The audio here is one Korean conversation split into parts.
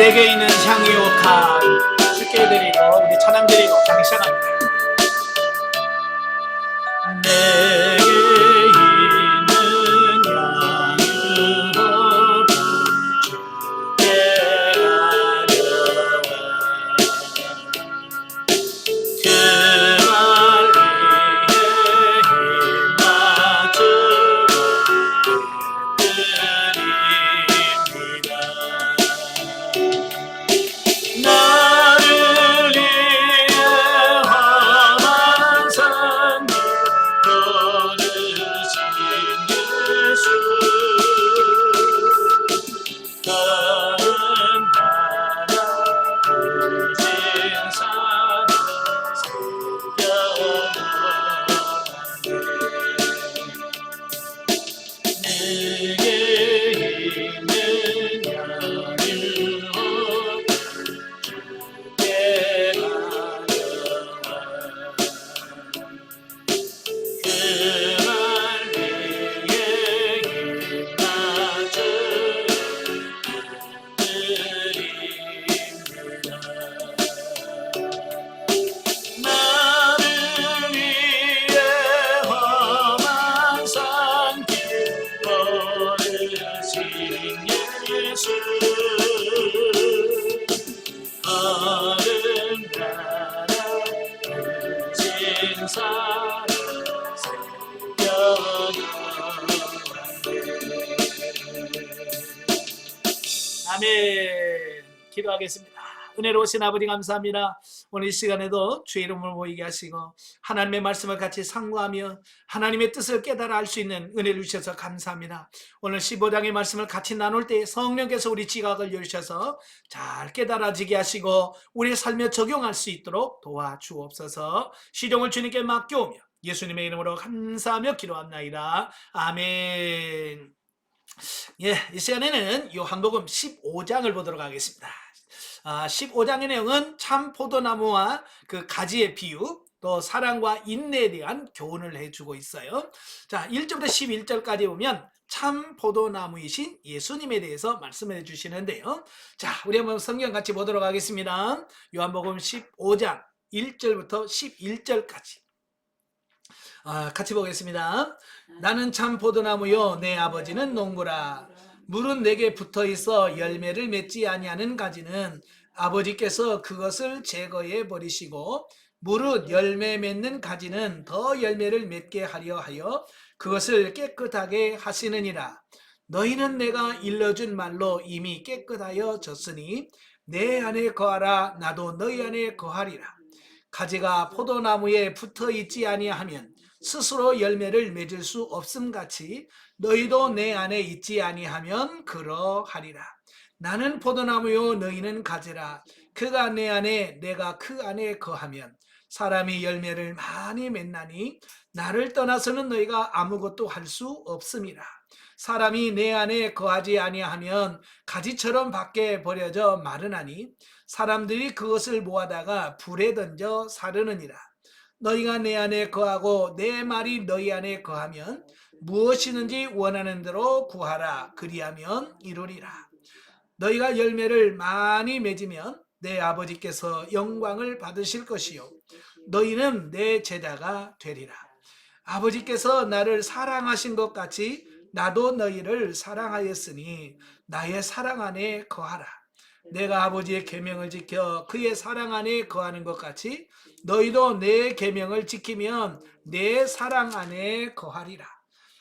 내게 있는 향이 욕함 주께 드리고 우리 찬양 드리고 강의 시작합니다. 내게 있는 향이 욕함 주께 가려와 그날 위해 힘맞추고 드립니다. 나를 위해 험한 산길 걸으신 예수 다른 나라 크신 산을 새겨놓았네. 내게 있는 양을 주께 가져와 그날 위해 힘맞춰 드립니다. 나를 위해 험한 산길 걸으신 예수 아름다운 크신 산을 새겨놓았네. 아멘. 기도하겠습니다. 은혜로우신 아버지 감사합니다. 오늘 이 시간에도 주의 이름을 모이게 하시고 하나님의 말씀을 같이 상고하며 하나님의 뜻을 깨달아 알 수 있는 은혜를 주셔서 감사합니다. 오늘 15장의 말씀을 같이 나눌 때 성령께서 우리 지각을 열으셔서 잘 깨달아지게 하시고 우리의 삶에 적용할 수 있도록 도와주옵소서. 시종을 주님께 맡겨오며 예수님의 이름으로 감사하며 기도합나이다. 아멘. 예, 이 시간에는 요한복음 15장을 보도록 하겠습니다. 15장의 내용은 참 포도나무와 그 가지의 비유, 또 사랑과 인내에 대한 교훈을 해주고 있어요. 자, 1절부터 11절까지 보면 참 포도나무이신 예수님에 대해서 말씀을 해주시는데요. 자, 우리 한번 성경 같이 보도록 하겠습니다. 요한복음 15장 1절부터 11절까지 같이 보겠습니다. 나는 참 포도나무요 내 아버지는 농부라. 물은 내게 붙어있어 열매를 맺지 아니하는 가지는 아버지께서 그것을 제거해 버리시고 무릇 열매 맺는 가지는 더 열매를 맺게 하려 하여 그것을 깨끗하게 하시느니라. 너희는 내가 일러준 말로 이미 깨끗하여 졌으니 내 안에 거하라. 나도 너희 안에 거하리라. 가지가 포도나무에 붙어있지 아니하면 스스로 열매를 맺을 수 없음같이 너희도 내 안에 있지 아니하면 그러하리라. 나는 포도나무요 너희는 가지라. 그가 내 안에 내가 그 안에 거하면 사람이 열매를 많이 맺나니 나를 떠나서는 너희가 아무것도 할 수 없음이라. 사람이 내 안에 거하지 아니하면 가지처럼 밖에 버려져 마르나니 사람들이 그것을 모아다가 불에 던져 사르느니라. 너희가 내 안에 거하고 내 말이 너희 안에 거하면 무엇이든지 원하는 대로 구하라. 그리하면 이루리라. 너희가 열매를 많이 맺으면 내 아버지께서 영광을 받으실 것이요 너희는 내 제자가 되리라. 아버지께서 나를 사랑하신 것 같이 나도 너희를 사랑하였으니 나의 사랑 안에 거하라. 내가 아버지의 계명을 지켜 그의 사랑 안에 거하는 것 같이 너희도 내 계명을 지키면 내 사랑 안에 거하리라.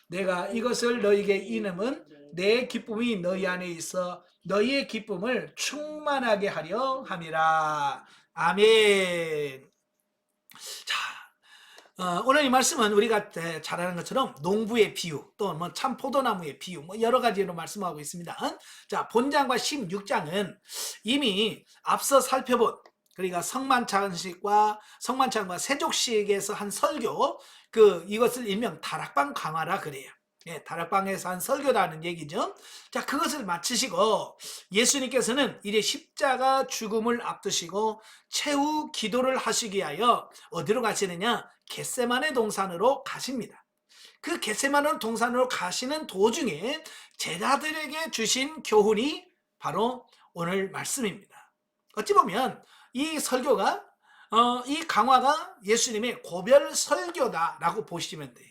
내가 이것을 너희에게 이름은 내 기쁨이 너희 안에 있어 너희의 기쁨을 충만하게 하려 함이라. 아멘. 자, 오늘 이 말씀은 우리가 잘 아는 것처럼 농부의 비유, 또 뭐 참 포도나무의 비유, 뭐 여러 가지로 말씀하고 있습니다. 자, 본장과 16장은 이미 앞서 살펴본 그러니까 성만찬과 세족식에서 한 설교, 이것을 일명 다락방 강화라 그래요. 예, 다락방에서 한 설교라는 얘기죠. 자, 그것을 마치시고 예수님께서는 이제 십자가 죽음을 앞두시고 최후 기도를 하시기 위하여 어디로 가시느냐? 겟세마네 동산으로 가십니다. 그 겟세마네 동산으로 가시는 도중에 제자들에게 주신 교훈이 바로 오늘 말씀입니다. 어찌 보면 이 설교가 이 강화가 예수님의 고별 설교다라고 보시면 돼요.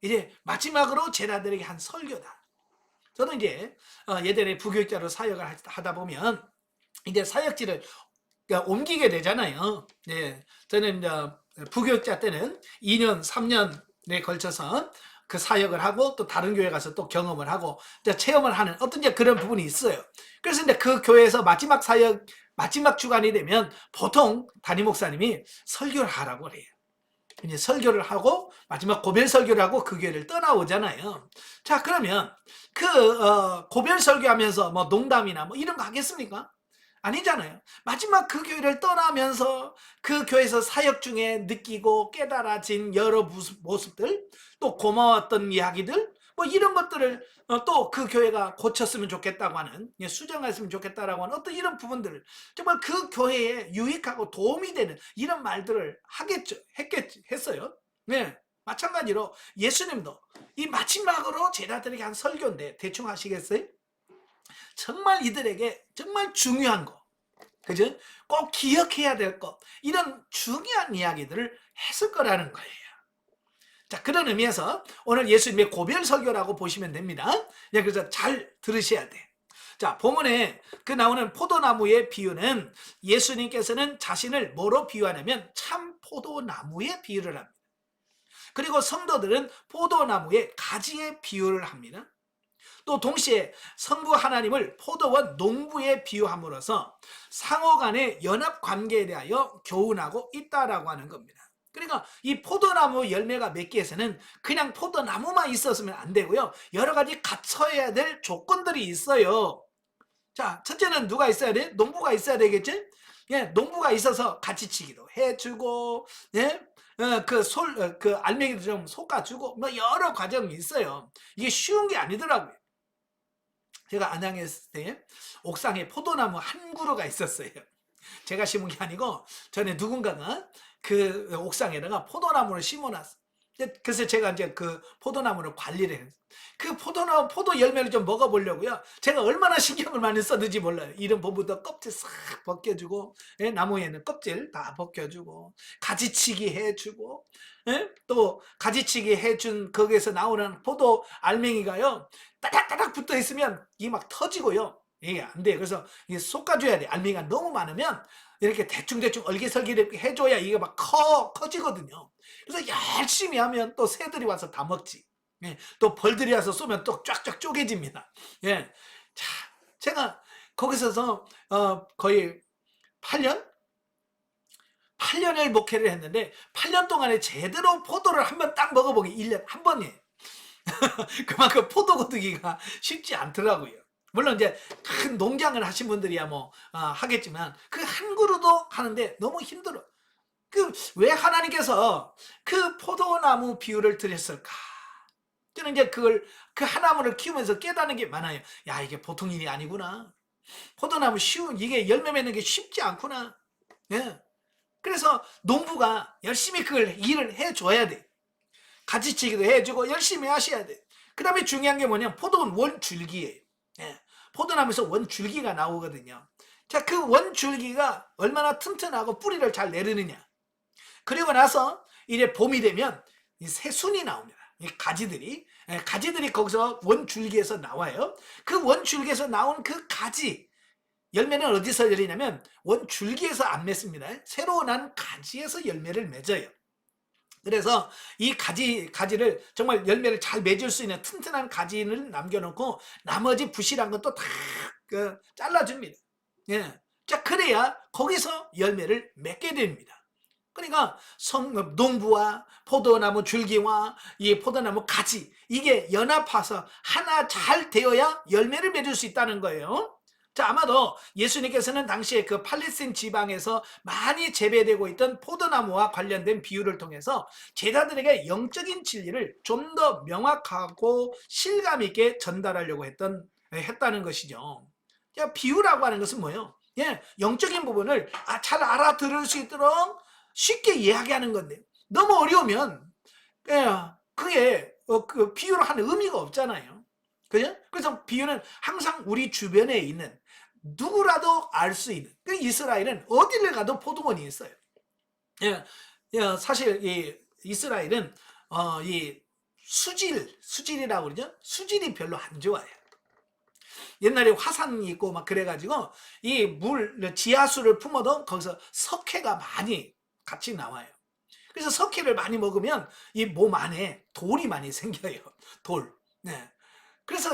이제 마지막으로 제자들에게 한 설교다. 저도 이제 예전에 부교육자로 사역을 하다 보면 이제 사역지를 옮기게 되잖아요. 네, 저는 이제 부교육자 때는 2년, 3년에 걸쳐서 그 사역을 하고 또 다른 교회 가서 또 경험을 하고 이제 체험을 하는 어떤 이제 그런 부분이 있어요. 그래서 이제 그 교회에서 마지막 사역, 마지막 주간이 되면 보통 담임 목사님이 설교를 하라고 그래요. 이제 설교를 하고 마지막 고별 설교를 하고 그 교회를 떠나오잖아요. 자, 그러면 그 고별 설교하면서 뭐 농담이나 뭐 이런 거 하겠습니까? 아니잖아요. 마지막 그 교회를 떠나면서 그 교회에서 사역 중에 느끼고 깨달아진 여러 모습들, 또 고마웠던 이야기들, 뭐 이런 것들을 또 그 교회가 고쳤으면 좋겠다고 하는, 수정했으면 좋겠다라고 하는 어떤 이런 부분들을 정말 그 교회에 유익하고 도움이 되는 이런 말들을 했어요. 네. 마찬가지로 예수님도 이 마지막으로 제자들에게 한 설교인데 대충 하시겠어요? 정말 이들에게 정말 중요한 거, 그죠? 꼭 기억해야 될 것, 이런 중요한 이야기들을 했을 거라는 거예요. 자, 그런 의미에서 오늘 예수님의 고별 설교라고 보시면 됩니다. 그래서 잘 들으셔야 돼. 자, 본문에 그 나오는 포도나무의 비유는 예수님께서는 자신을 뭐로 비유하냐면 참 포도나무에 비유를 합니다. 그리고 성도들은 포도나무의 가지에 비유를 합니다. 또 동시에 성부 하나님을 포도원 농부에 비유함으로써 상호 간의 연합 관계에 대하여 교훈하고 있다라고 하는 겁니다. 그러니까 이 포도나무 열매가 맺기 위해서는 그냥 포도나무만 있었으면 안 되고요. 여러 가지 갖춰야 될 조건들이 있어요. 자, 첫째는 누가 있어야 돼? 농부가 있어야 되겠지? 예, 농부가 있어서 가지치기도 해주고, 예, 그 알맹이도 좀 솎아주고, 뭐 여러 과정이 있어요. 이게 쉬운 게 아니더라고요. 제가 안양에 있을 때 옥상에 포도나무 한 그루가 있었어요. 제가 심은 게 아니고 전에 누군가가 그 옥상에다가 포도나무를 심어놨어. 그래서 제가 이제 그 포도나무를 관리를 했어요. 그 포도 열매를 좀 먹어보려고요. 제가 얼마나 신경을 많이 썼는지 몰라요. 이런 부분도 껍질 싹 벗겨주고, 예? 나무에는 껍질 다 벗겨주고, 가지치기 해주고, 예? 또 가지치기 해준 거기에서 나오는 포도 알맹이가요, 따닥따닥 붙어 있으면 이게 막 터지고요. 이게 안 돼. 그래서 이게 솎아줘야 돼. 알맹이가 너무 많으면 이렇게 대충대충 얼기설기 이렇게 해줘야 이게 막 커지거든요. 그래서 열심히 하면 또 새들이 와서 다 먹지. 예, 또 벌들이 와서 쏘면 또 쫙쫙 쪼개집니다. 예, 자, 제가 거기서 거의 8년을 목회를 했는데 8년 동안에 제대로 포도를 한 번 딱 먹어보기 1년 한 번이에요. 그만큼 포도 거두기가 쉽지 않더라고요. 물론 이제 큰 농장을 하신 분들이야 뭐 하겠지만 그 한 그루도 하는데 너무 힘들어. 왜 하나님께서 그 포도나무 비유를 드렸을까? 저는 이제 그 하나무를 키우면서 깨닫는 게 많아요. 야, 이게 보통 일이 아니구나. 포도나무 이게 열매 맺는 게 쉽지 않구나. 예. 그래서 농부가 열심히 그걸 일을 해줘야 돼. 가지치기도 해주고 열심히 하셔야 돼. 그 다음에 중요한 게 뭐냐면 포도는 원줄기예요. 예. 포도나무에서 원줄기가 나오거든요. 자, 그 원줄기가 얼마나 튼튼하고 뿌리를 잘 내리느냐. 그리고 나서 이제 봄이 되면 새순이 나옵니다. 이 가지들이 거기서 원줄기에서 나와요. 그 원줄기에서 나온 그 가지, 열매는 어디서 열리냐면 원줄기에서 안 맺습니다. 새로 난 가지에서 열매를 맺어요. 그래서 이 가지를 정말 열매를 잘 맺을 수 있는 튼튼한 가지를 남겨놓고 나머지 부실한 것도 다 잘라줍니다. 예. 자, 그래야 거기서 열매를 맺게 됩니다. 그러니까 농부와 포도나무 줄기와 이 포도나무 가지, 이게 연합해서 하나 잘 되어야 열매를 맺을 수 있다는 거예요. 자, 아마도 예수님께서는 당시에 그 팔레스틴 지방에서 많이 재배되고 있던 포도나무와 관련된 비유를 통해서 제자들에게 영적인 진리를 좀 더 명확하고 실감 있게 전달하려고 했다는 것이죠. 야, 비유라고 하는 것은 뭐예요? 예, 영적인 부분을 잘 알아들을 수 있도록 쉽게 이야기하는 건데 너무 어려우면 그게 그 비유로 하는 의미가 없잖아요. 그죠? 그래서 비유는 항상 우리 주변에 있는 누구라도 알 수 있는, 그 이스라엘은 어디를 가도 포도원이 있어요. 예, 사실 이 이스라엘은 이 수질이라고 그러죠. 수질이 별로 안 좋아요. 옛날에 화산이 있고 막 그래가지고 이 물 지하수를 품어도 거기서 석회가 많이 같이 나와요. 그래서 석회를 많이 먹으면 이 몸 안에 돌이 많이 생겨요. 돌. 네. 그래서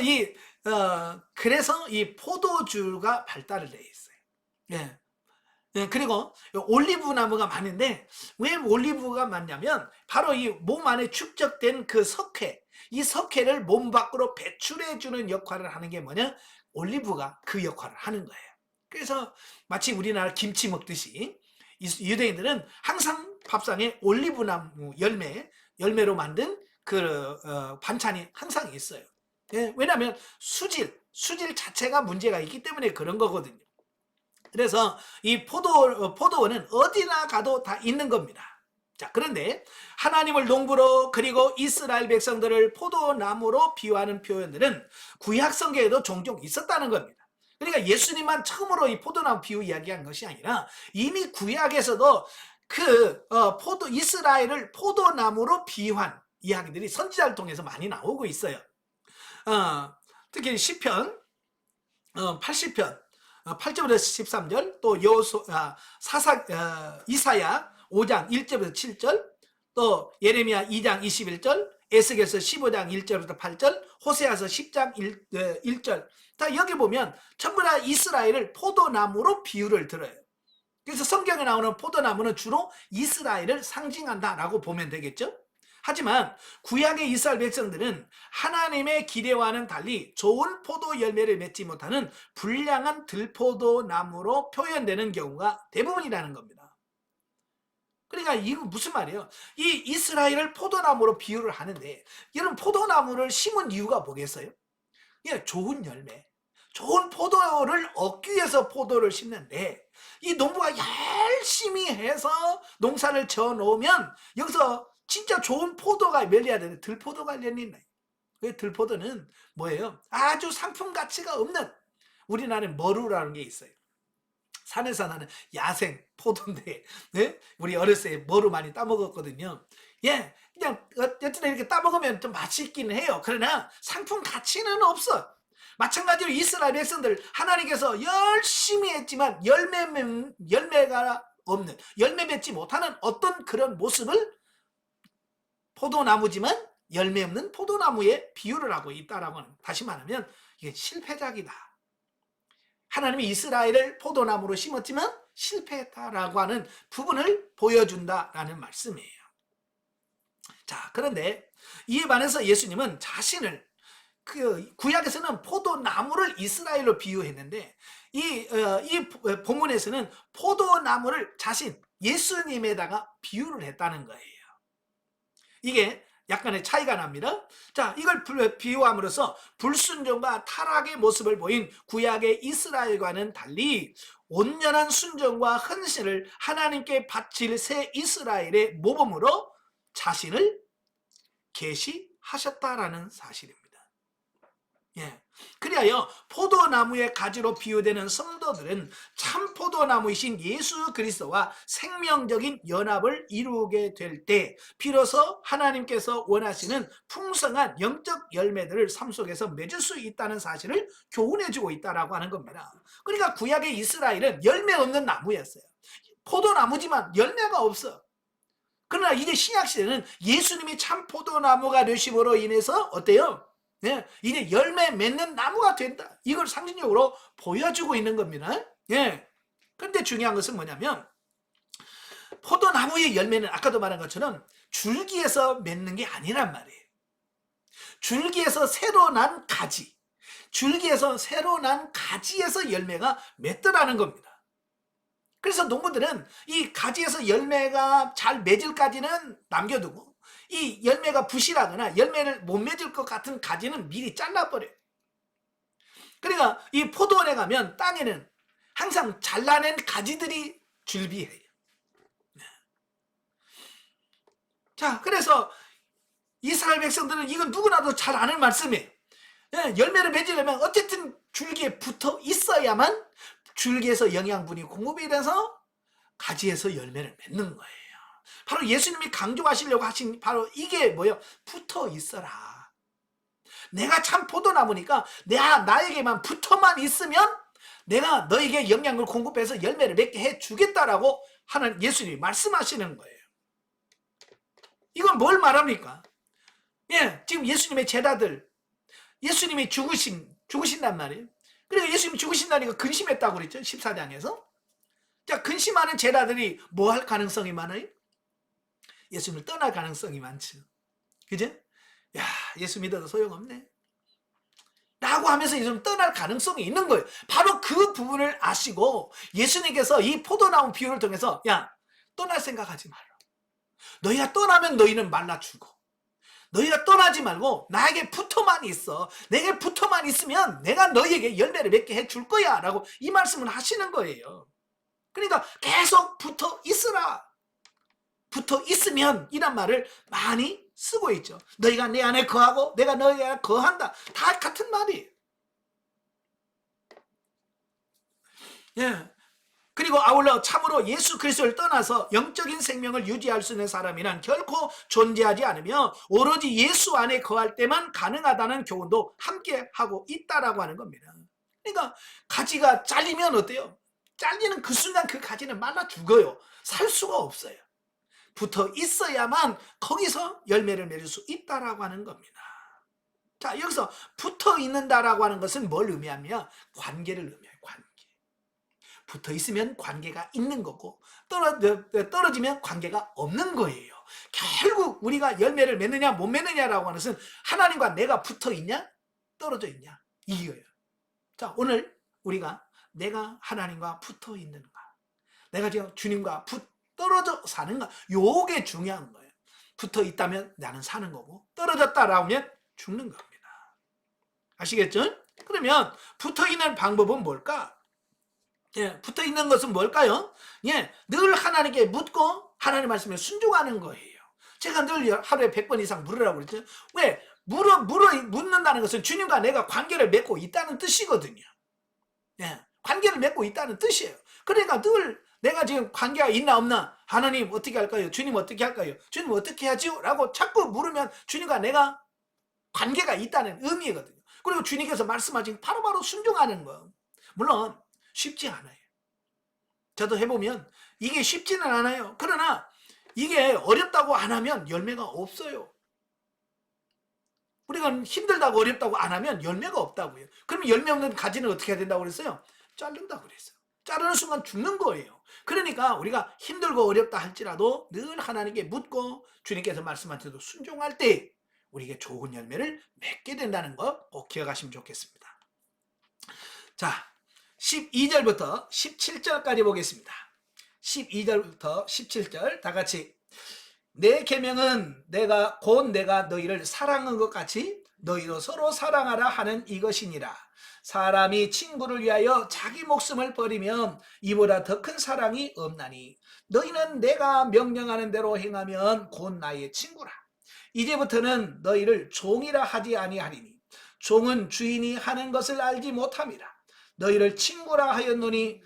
그래서 이 포도주가 발달을 돼 있어요. 예. 예, 그리고 올리브 나무가 많은데 왜 올리브가 많냐면 바로 이 몸 안에 축적된 그 석회, 이 석회를 몸 밖으로 배출해 주는 역할을 하는 게 뭐냐? 올리브가 그 역할을 하는 거예요. 그래서 마치 우리나라 김치 먹듯이 유대인들은 항상 밥상에 올리브 나무 열매로 만든 그 반찬이 항상 있어요. 예, 왜냐하면 수질 자체가 문제가 있기 때문에 그런 거거든요. 그래서 이 포도원은 어디나 가도 다 있는 겁니다. 자, 그런데 하나님을 농부로 그리고 이스라엘 백성들을 포도나무로 비유하는 표현들은 구약 성경에도 종종 있었다는 겁니다. 그러니까 예수님만 처음으로 이 포도나무 비유 이야기한 것이 아니라 이미 구약에서도 이스라엘을 포도나무로 비유한 이야기들이 선지자를 통해서 많이 나오고 있어요. 특히 시편 80편 8절부터 13절, 또 이사야 5장 1절부터 7절, 또 예레미야 2장 21절, 에스겔서 15장 1절부터 8절, 호세아서 10장 1절. 다 여기 보면 전부 다 이스라엘을 포도나무로 비유를 들어요. 그래서 성경에 나오는 포도나무는 주로 이스라엘을 상징한다라고 보면 되겠죠. 하지만 구약의 이스라엘 백성들은 하나님의 기대와는 달리 좋은 포도 열매를 맺지 못하는 불량한 들포도나무로 표현되는 경우가 대부분이라는 겁니다. 그러니까 이거 무슨 말이에요? 이 이스라엘을 포도나무로 비유를 하는데 여러분 포도나무를 심은 이유가 뭐겠어요? 예, 좋은 열매, 좋은 포도를 얻기 위해서 포도를 심는데 이 농부가 열심히 해서 농사를 지어놓으면 여기서 진짜 좋은 포도가 열려야 되는데 들포도가 열리네. 그 들포도는 뭐예요? 아주 상품 가치가 없는, 우리나라는 머루라는 게 있어요. 산에서 나는 야생 포도인데, 네? 우리 어렸을 때 머루 많이 따먹었거든요. 예, 그냥 어쨌든 이렇게 따먹으면 좀 맛있긴 해요. 그러나 상품 가치는 없어. 마찬가지로 이스라엘 백성들 하나님께서 열심히 했지만 열매가 없는, 열매 맺지 못하는 어떤 그런 모습을 포도나무지만 열매 없는 포도나무에 비유를 하고 있다라고 하는, 다시 말하면 이게 실패작이다. 하나님이 이스라엘을 포도나무로 심었지만 실패했다라고 하는 부분을 보여준다라는 말씀이에요. 자, 그런데 이에 반해서 예수님은 자신을 구약에서는 포도나무를 이스라엘로 비유했는데 이 본문에서는 포도나무를 자신 예수님에다가 비유를 했다는 거예요. 이게 약간의 차이가 납니다. 자, 이걸 비유함으로써 불순종과 타락의 모습을 보인 구약의 이스라엘과는 달리 온전한 순종과 헌신을 하나님께 바칠 새 이스라엘의 모범으로 자신을 계시하셨다라는 사실입니다. 예. 그리하여 포도나무의 가지로 비유되는 성도들은 참 포도나무이신 예수 그리스도와 생명적인 연합을 이루게 될 때 비로소 하나님께서 원하시는 풍성한 영적 열매들을 삶 속에서 맺을 수 있다는 사실을 교훈해주고 있다라고 하는 겁니다. 그러니까 구약의 이스라엘은 열매 없는 나무였어요. 포도나무지만 열매가 없어. 그러나 이제 신약시대는 예수님이 참 포도나무가 되심으로 인해서 어때요? 예, 이제 열매 맺는 나무가 된다. 이걸 상징적으로 보여주고 있는 겁니다. 예. 그런데 중요한 것은 뭐냐면 포도나무의 열매는 아까도 말한 것처럼 줄기에서 맺는 게 아니란 말이에요. 줄기에서 새로 난 가지, 줄기에서 새로 난 가지에서 열매가 맺더라는 겁니다. 그래서 농부들은 이 가지에서 열매가 잘 맺을까지는 남겨두고 이 열매가 부실하거나 열매를 못 맺을 것 같은 가지는 미리 잘라버려요. 그러니까 이 포도원에 가면 땅에는 항상 잘라낸 가지들이 줄비해요. 자, 그래서 이스라엘 백성들은 이건 누구나도 잘 아는 말씀이에요. 열매를 맺으려면 어쨌든 줄기에 붙어 있어야만 줄기에서 영양분이 공급이 돼서 가지에서 열매를 맺는 거예요. 바로 예수님이 강조하시려고 하신 바로 이게 뭐예요? 붙어 있어라. 내가 참 포도나무니까 나에게만 붙어만 있으면 내가 너에게 영양을 공급해서 열매를 맺게 해주겠다라고 하는 예수님이 말씀하시는 거예요. 이건 뭘 말합니까? 예, 지금 예수님의 제자들, 예수님이 죽으신단 말이에요. 그리고 예수님이 죽으신다니까 근심했다고 그랬죠. 14장에서. 자, 근심하는 제자들이 뭐 할 가능성이 많아요? 예수님을 떠날 가능성이 많죠. 그죠? 야, 예수 믿어도 소용없네 라고 하면서 예수님 떠날 가능성이 있는 거예요. 바로 그 부분을 아시고 예수님께서 이 포도나무 비유를 통해서 야, 떠날 생각하지 마라. 너희가 떠나면 너희는 말라 죽어. 너희가 떠나지 말고 나에게 붙어만 있어. 내게 붙어만 있으면 내가 너희에게 열매를 맺게 해줄 거야 라고 이 말씀을 하시는 거예요. 그러니까 계속 붙어 있으라. 붙어 있으면 이란 말을 많이 쓰고 있죠. 너희가 내 안에 거하고 내가 너희 안에 거한다. 다 같은 말이에요. 예. 그리고 아울러 참으로 예수 그리스도를 떠나서 영적인 생명을 유지할 수 있는 사람이란 결코 존재하지 않으며 오로지 예수 안에 거할 때만 가능하다는 교훈도 함께 하고 있다라고 하는 겁니다. 그러니까 가지가 잘리면 어때요? 잘리는 그 순간 그 가지는 말라 죽어요. 살 수가 없어요. 붙어 있어야만 거기서 열매를 맺을 수 있다라고 하는 겁니다. 자, 여기서 붙어 있는다라고 하는 것은 뭘 의미하며 관계를 의미해요. 관계. 붙어 있으면 관계가 있는 거고 떨어지면 관계가 없는 거예요. 결국 우리가 열매를 맺느냐 못 맺느냐라고 하는 것은 하나님과 내가 붙어 있냐 떨어져 있냐 이거예요. 자, 오늘 우리가 내가 하나님과 붙어 있는가, 내가 지금 주님과 떨어져 사는가, 요게 중요한 거예요. 붙어 있다면 나는 사는 거고 떨어졌다라고 하면 죽는 겁니다. 아시겠죠? 그러면 붙어 있는 방법은 뭘까? 예, 붙어 있는 것은 뭘까요? 예, 늘 하나님께 묻고 하나님 말씀에 순종하는 거예요. 제가 늘 하루에 100번 이상 물으라고 그랬죠. 왜? 묻는다는 것은 주님과 내가 관계를 맺고 있다는 뜻이거든요. 예, 관계를 맺고 있다는 뜻이에요. 그러니까 늘 내가 지금 관계가 있나 없나, 하나님 어떻게 할까요? 주님 어떻게 할까요? 주님 어떻게 하지요? 라고 자꾸 물으면 주님과 내가 관계가 있다는 의미거든요. 그리고 주님께서 말씀하신 바로바로 순종하는 거. 물론 쉽지 않아요. 저도 해보면 이게 쉽지는 않아요. 그러나 이게 어렵다고 안 하면 열매가 없어요. 우리가 힘들다고 어렵다고 안 하면 열매가 없다고요. 그러면 열매 없는 가지는 어떻게 해야 된다고 그랬어요? 자른다고 그랬어요. 자르는 순간 죽는 거예요. 그러니까 우리가 힘들고 어렵다 할지라도 늘 하나님께 묻고 주님께서 말씀하신 대로 순종할 때 우리에게 좋은 열매를 맺게 된다는 거 꼭 기억하시면 좋겠습니다. 자, 12절부터 17절까지 보겠습니다. 12절부터 17절 다 같이. 내 계명은 내가 너희를 사랑한 것 같이 너희도 서로 사랑하라 하는 이것이니라. 사람이 친구를 위하여 자기 목숨을 버리면 이보다 더 큰 사랑이 없나니 너희는 내가 명령하는 대로 행하면 곧 나의 친구라. 이제부터는 너희를 종이라 하지 아니하리니 종은 주인이 하는 것을 알지 못함이라. 너희를 친구라 하였노니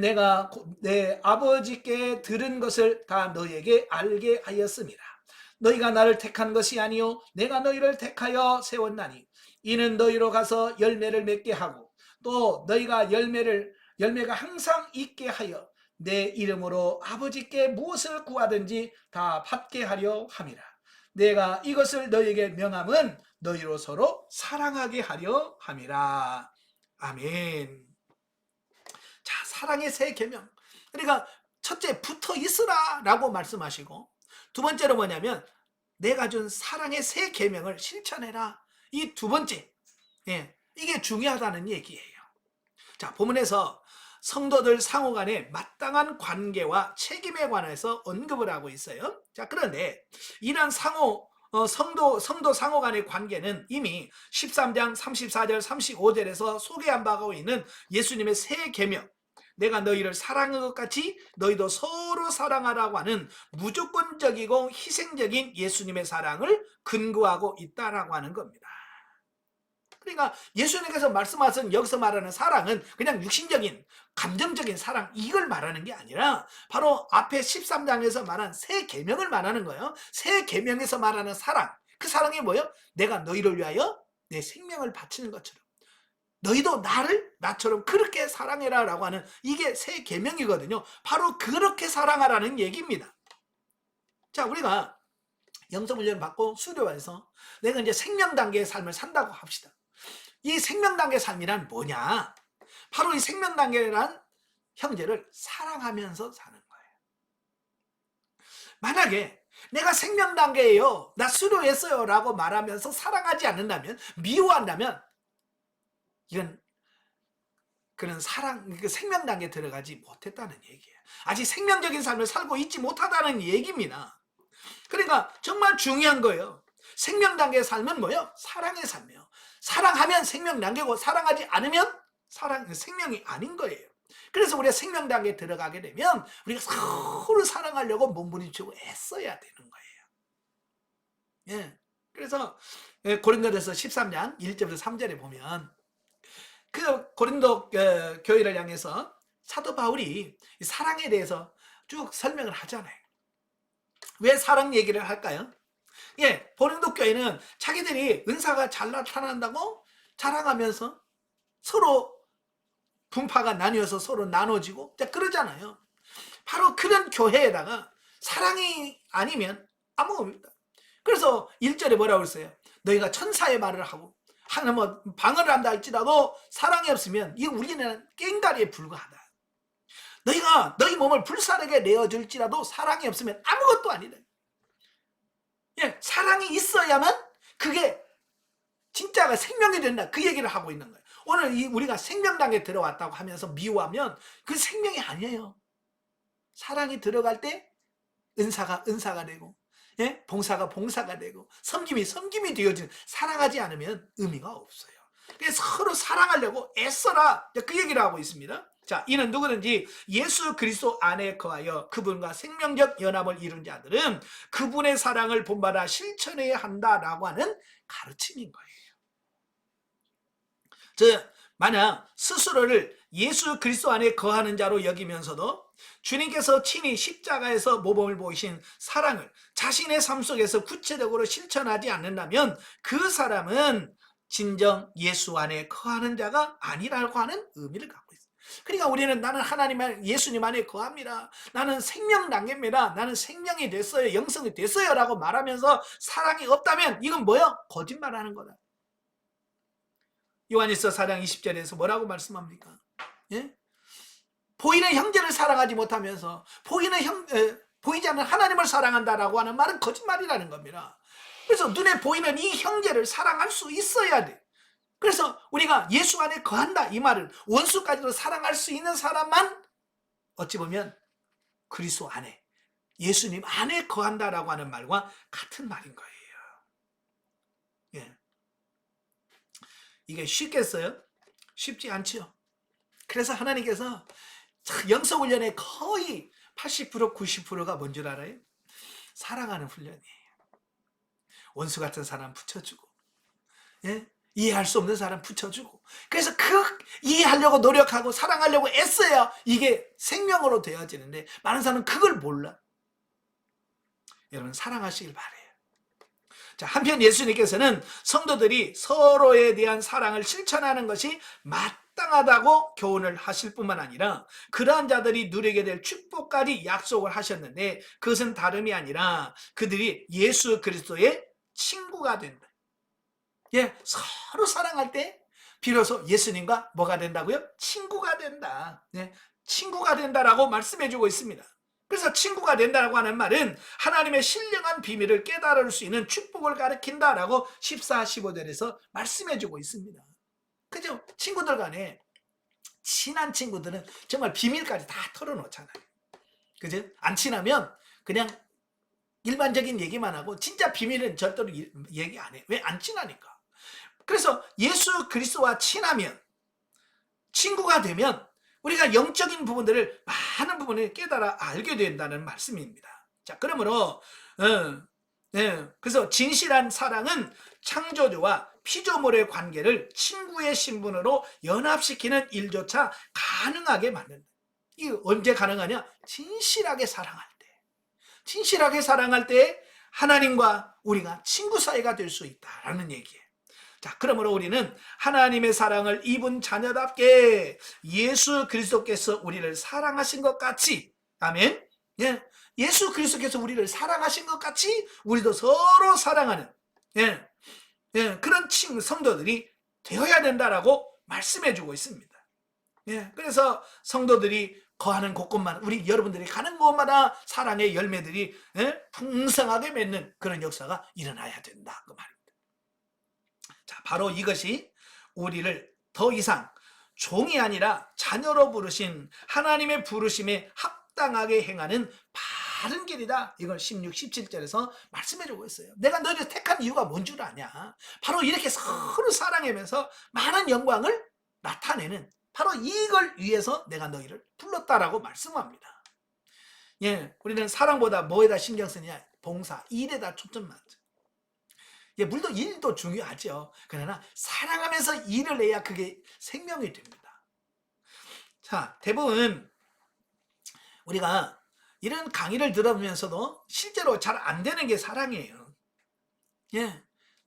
내가 내 아버지께 들은 것을 다 너희에게 알게 하였음이라. 너희가 나를 택한 것이 아니요 내가 너희를 택하여 세웠나니 이는 너희로 가서 열매를 맺게 하고 또 너희가 열매가 항상 있게 하여 내 이름으로 아버지께 무엇을 구하든지 다 받게 하려 함이라. 내가 이것을 너희에게 명함은 너희로 서로 사랑하게 하려 함이라. 아멘. 자, 사랑의 새 계명. 그러니까 첫째 붙어 있으라 라고 말씀하시고, 두 번째로 뭐냐면 내가 준 사랑의 새 계명을 실천해라. 이 두 번째, 예, 이게 중요하다는 얘기예요. 자, 본문에서 성도들 상호 간의 마땅한 관계와 책임에 관해서 언급을 하고 있어요. 자, 그런데 이런 성도 상호 간의 관계는 이미 13장 34절 35절에서 소개한 바가 있는 예수님의 새 계명, 내가 너희를 사랑한 것 같이 너희도 서로 사랑하라고 하는 무조건적이고 희생적인 예수님의 사랑을 근거하고 있다라고 하는 겁니다. 그러니까 예수님께서 말씀하신 여기서 말하는 사랑은 그냥 육신적인 감정적인 사랑 이걸 말하는 게 아니라 바로 앞에 13장에서 말한 새 계명을 말하는 거예요. 새 계명에서 말하는 사랑, 그 사랑이 뭐예요? 내가 너희를 위하여 내 생명을 바치는 것처럼 너희도 나를 나처럼 그렇게 사랑해라 라고 하는 이게 새 계명이거든요. 바로 그렇게 사랑하라는 얘기입니다. 자, 우리가 영성훈련을 받고 수료해서 내가 이제 생명 단계의 삶을 산다고 합시다. 이 생명 단계의 삶이란 뭐냐? 바로 이 생명 단계란 형제를 사랑하면서 사는 거예요. 만약에 내가 생명 단계예요, 나 수료했어요 라고 말하면서 사랑하지 않는다면, 미워한다면 이건 그런 사랑, 그 생명 단계에 들어가지 못했다는 얘기예요. 아직 생명적인 삶을 살고 있지 못하다는 얘기입니다. 그러니까 정말 중요한 거예요. 생명 단계의 삶은 뭐예요? 사랑의 삶이에요. 사랑하면 생명 단계고 사랑하지 않으면 생명이 아닌 거예요. 그래서 우리가 생명 단계에 들어가게 되면 우리가 서로 사랑하려고 몸부림치고 애써야 되는 거예요. 예. 그래서 고린도전서 13장 1절부터 3절에 보면 그 고린도 교회를 향해서 사도 바울이 사랑에 대해서 쭉 설명을 하잖아요. 왜 사랑 얘기를 할까요? 예, 고린도 교회는 자기들이 은사가 잘 나타난다고 자랑하면서 서로 분파가 나뉘어서 서로 나눠지고 그러잖아요. 바로 그런 교회에다가 사랑이 아니면 아무것도. 그래서 1절에 뭐라고 했어요? 너희가 천사의 말을 하고 하나 뭐 방언을 한다 할지라도 사랑이 없으면 이 우리는 깽다리에 불과하다. 너희가 너희 몸을 불사르게 내어줄지라도 사랑이 없으면 아무것도 아니다. 예, 사랑이 있어야만 그게 진짜가 생명이 된다. 그 얘기를 하고 있는 거예요. 오늘 우리가 생명당에 들어왔다고 하면서 미워하면 그 생명이 아니에요. 사랑이 들어갈 때 은사가 되고, 예? 봉사가 봉사가 되고, 섬김이 되어지는, 사랑하지 않으면 의미가 없어요. 그래서 서로 사랑하려고 애써라. 그 얘기를 하고 있습니다. 자, 이는 누구든지 예수 그리스도 안에 거하여 그분과 생명적 연합을 이룬 자들은 그분의 사랑을 본받아 실천해야 한다라고 하는 가르침인 거예요. 만약 스스로를 예수 그리스도 안에 거하는 자로 여기면서도 주님께서 친히 십자가에서 모범을 보이신 사랑을 자신의 삶 속에서 구체적으로 실천하지 않는다면 그 사람은 진정 예수 안에 거하는 자가 아니라고 하는 의미를 갖고 있습니다. 그러니까 우리는 나는 하나님, 예수님 안에 거합니다. 나는 생명 단계입니다. 나는 생명이 됐어요. 영성이 됐어요. 라고 말하면서 사랑이 없다면 이건 뭐예요? 거짓말하는 거다. 요한일서 4장 20절에서 뭐라고 말씀합니까? 예? 보이는 형제를 사랑하지 못하면서 보이지 않는 하나님을 사랑한다라고 하는 말은 거짓말이라는 겁니다. 그래서 눈에 보이는 이 형제를 사랑할 수 있어야 돼. 그래서 우리가 예수 안에 거한다 이 말은 원수까지도 사랑할 수 있는 사람만 어찌 보면 그리스도 안에 예수님 안에 거한다라고 하는 말과 같은 말인 거예요. 예. 이게 쉽겠어요? 쉽지 않죠. 그래서 하나님께서 영성훈련의 거의 80% 90%가 뭔 줄 알아요? 사랑하는 훈련이에요. 원수 같은 사람 붙여주고, 예? 이해할 수 없는 사람 붙여주고, 그래서 이해하려고 노력하고 사랑하려고 애써야 이게 생명으로 되어지는데 많은 사람은 그걸 몰라. 여러분 사랑하시길 바래요. 자, 한편 예수님께서는 성도들이 서로에 대한 사랑을 실천하는 것이 마땅하다고 교훈을 하실 뿐만 아니라 그러한 자들이 누리게 될 축복까지 약속을 하셨는데 그것은 다름이 아니라 그들이 예수 그리스도의 친구가 된다. 예, 서로 사랑할 때 비로소 예수님과 뭐가 된다고요? 친구가 된다. 예, 친구가 된다라고 말씀해주고 있습니다. 그래서 친구가 된다고 하는 말은 하나님의 신령한 비밀을 깨달을 수 있는 축복을 가리킨다라고 14, 15절에서 말씀해주고 있습니다. 그죠? 친구들 간에 친한 친구들은 정말 비밀까지 다 털어놓잖아요. 그죠? 안 친하면 그냥 일반적인 얘기만 하고 진짜 비밀은 절대로 얘기 안 해. 왜? 안 친하니까. 그래서 예수 그리스도와 친하면, 친구가 되면 우리가 영적인 부분들을 많은 부분을 깨달아 알게 된다는 말씀입니다. 자, 그러므로 그래서 진실한 사랑은 창조주와 피조물의 관계를 친구의 신분으로 연합시키는 일조차 가능하게 만든다. 이게 언제 가능하냐? 진실하게 사랑할 때. 진실하게 사랑할 때 하나님과 우리가 친구 사이가 될 수 있다라는 얘기예요. 자, 그러므로 우리는 하나님의 사랑을 입은 자녀답게 예수 그리스도께서 우리를 사랑하신 것 같이, 아멘. 예수 그리스도께서 우리를 사랑하신 것 같이 우리도 서로 사랑하는 그런 성도들이 되어야 된다라고 말씀해주고 있습니다. 그래서 성도들이 거하는 곳곳마다, 우리 여러분들이 가는 곳마다 사랑의 열매들이 풍성하게 맺는 그런 역사가 일어나야 된다, 그 말입니다. 자, 바로 이것이 우리를 더 이상 종이 아니라 자녀로 부르신 하나님의 부르심에 합당하게 행하는 바른 길이다. 이걸 16, 17절에서 말씀해주고 있어요. 내가 너희를 택한 이유가 뭔 줄 아냐? 바로 이렇게 서로 사랑하면서 많은 영광을 나타내는, 바로 이걸 위해서 내가 너희를 불렀다라고 말씀합니다. 우리는 사랑보다 뭐에다 신경 쓰냐? 봉사, 일에다 초점 맞죠. 물론 일도 중요하죠. 그러나 사랑하면서 일을 해야 그게 생명이 됩니다. 자, 대부분 우리가 이런 강의를 들어보면서도 실제로 잘 안 되는 게 사랑이에요.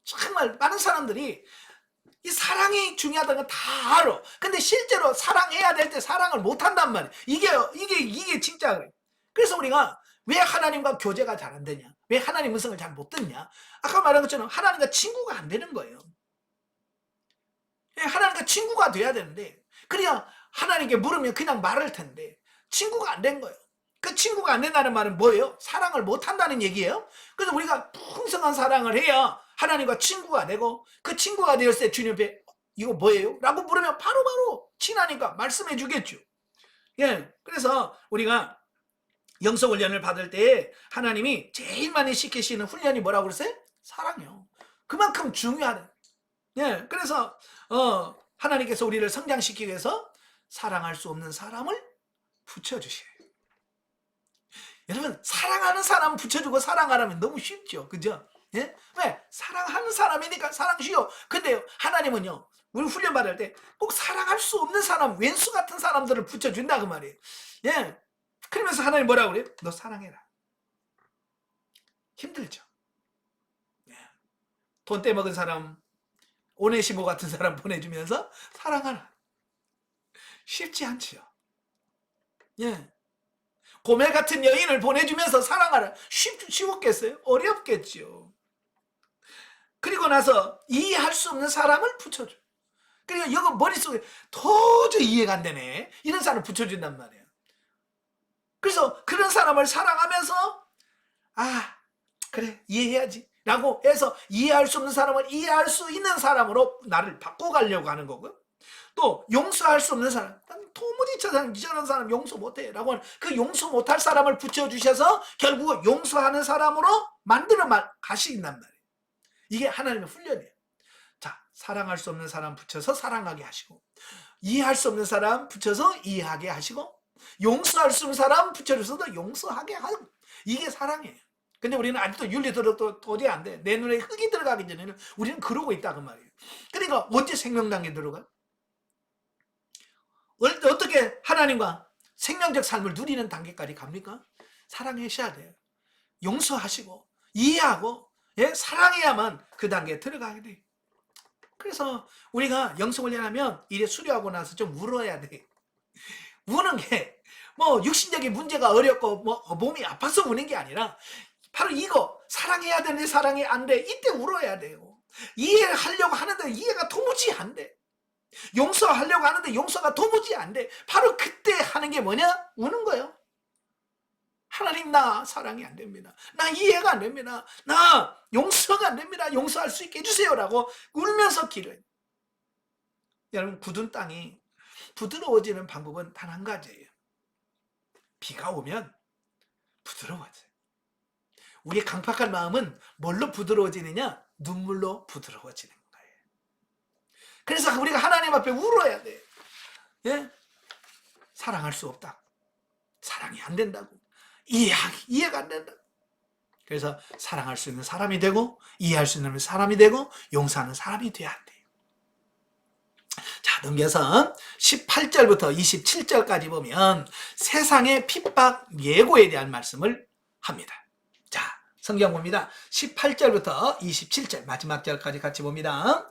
정말 많은 사람들이 이 사랑이 중요하다는 거 다 알아. 근데 실제로 사랑해야 될 때 사랑을 못 한단 말이에요. 이게 진짜 그래요. 그래서 우리가 왜 하나님과 교제가 잘 안 되냐? 왜 하나님 음성을 잘 못 듣냐? 아까 말한 것처럼 하나님과 친구가 안 되는 거예요. 하나님과 친구가 돼야 되는데, 그래야 하나님께 물으면 그냥 말할 텐데 친구가 안 된 거예요. 그 친구가 안 된다는 말은 뭐예요? 사랑을 못 한다는 얘기예요. 그래서 우리가 풍성한 사랑을 해야 하나님과 친구가 되고, 그 친구가 되었을 때 주님 앞에 이거 뭐예요? 라고 물으면 바로바로 친하니까 말씀해 주겠죠. 그래서 우리가 영성 훈련을 받을 때 하나님이 제일 많이 시키시는 훈련이 뭐라고 그랬어요? 사랑이요. 그만큼 중요하다. 그래서 하나님께서 우리를 성장시키기 위해서 사랑할 수 없는 사람을 붙여주셔요. 여러분, 사랑하는 사람 붙여주고 사랑하라면 너무 쉽죠. 그죠? 왜? 사랑하는 사람이니까 사랑 쉬워. 근데요, 하나님은요, 우리 훈련 받을 때 꼭 사랑할 수 없는 사람, 왼수 같은 사람들을 붙여준다 그 말이에요. 그러면서 하나님 뭐라고 그래요? 너 사랑해라. 힘들죠. 돈 떼먹은 사람, 오네시모 같은 사람 보내주면서 사랑하라. 쉽지 않죠. 고멜 같은 여인을 보내주면서 사랑하라. 쉬웠겠어요? 어렵겠죠. 그리고 나서 이해할 수 없는 사람을 붙여줘. 그러니까 이거 머릿속에 도저히 이해가 안 되네. 이런 사람을 붙여준단 말이에요. 그래서 그런 사람을 사랑하면서 그래, 이해해야지 라고 해서 이해할 수 없는 사람을 이해할 수 있는 사람으로 나를 바꿔가려고 하는 거고요. 또 용서할 수 없는 사람, 도무지 저런 사람 용서 못해 라고 하는 그 용서 못할 사람을 붙여주셔서 결국 용서하는 사람으로 만들어 가신단 말이에요. 이게 하나님의 훈련이에요. 자, 사랑할 수 없는 사람 붙여서 사랑하게 하시고, 이해할 수 없는 사람 붙여서 이해하게 하시고, 용서할 수 없는 사람 붙여줘서도 용서하게 하고, 이게 사랑이에요. 근데 우리는 아직도 윤리도덕도 도저히 안 돼. 내 눈에 흙이 들어가기 전에는 우리는 그러고 있다 그 말이에요. 그러니까 언제 생명단계 들어가? 어떻게 하나님과 생명적 삶을 누리는 단계까지 갑니까? 사랑하셔야 돼요. 용서하시고 이해하고 사랑해야만 그 단계에 들어가게 돼요. 그래서 우리가 영성훈련하면 이래 수료하고 나서 좀 울어야 돼. 우는 게 뭐 육신적인 문제가 어렵고 뭐 몸이 아파서 우는 게 아니라 바로 이거, 사랑해야 되는데 사랑이 안 돼. 이때 울어야 돼요. 이해하려고 하는데 이해가 도무지 안 돼. 용서하려고 하는데 용서가 도무지 안 돼. 바로 그때 하는 게 뭐냐? 우는 거예요. 하나님, 나 사랑이 안 됩니다. 나 이해가 안 됩니다. 나 용서가 안 됩니다. 용서할 수 있게 해주세요 라고 울면서 기도해요. 여러분, 굳은 땅이 부드러워지는 방법은 단 한 가지예요. 비가 오면 부드러워져요. 우리의 강팍한 마음은 뭘로 부드러워지느냐? 눈물로 부드러워지는 거예요. 그래서 우리가 하나님 앞에 울어야 돼. 사랑할 수 없다. 사랑이 안 된다고. 이해가 안 된다. 그래서 사랑할 수 있는 사람이 되고 이해할 수 있는 사람이 되고 용서하는 사람이 돼야 돼요. 자, 넘겨서 18절부터 27절까지 보면 세상의 핍박 예고에 대한 말씀을 합니다. 자, 성경 봅니다. 18절부터 27절 마지막 절까지 같이 봅니다.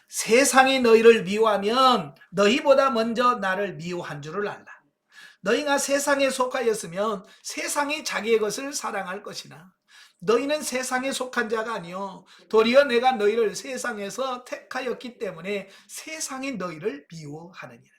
세상이 너희를 미워하면 너희보다 먼저 나를 미워한 줄을 알라. 너희가 세상에 속하였으면 세상이 자기의 것을 사랑할 것이나 너희는 세상에 속한 자가 아니요 도리어 내가 너희를 세상에서 택하였기 때문에 세상이 너희를 미워하느니라.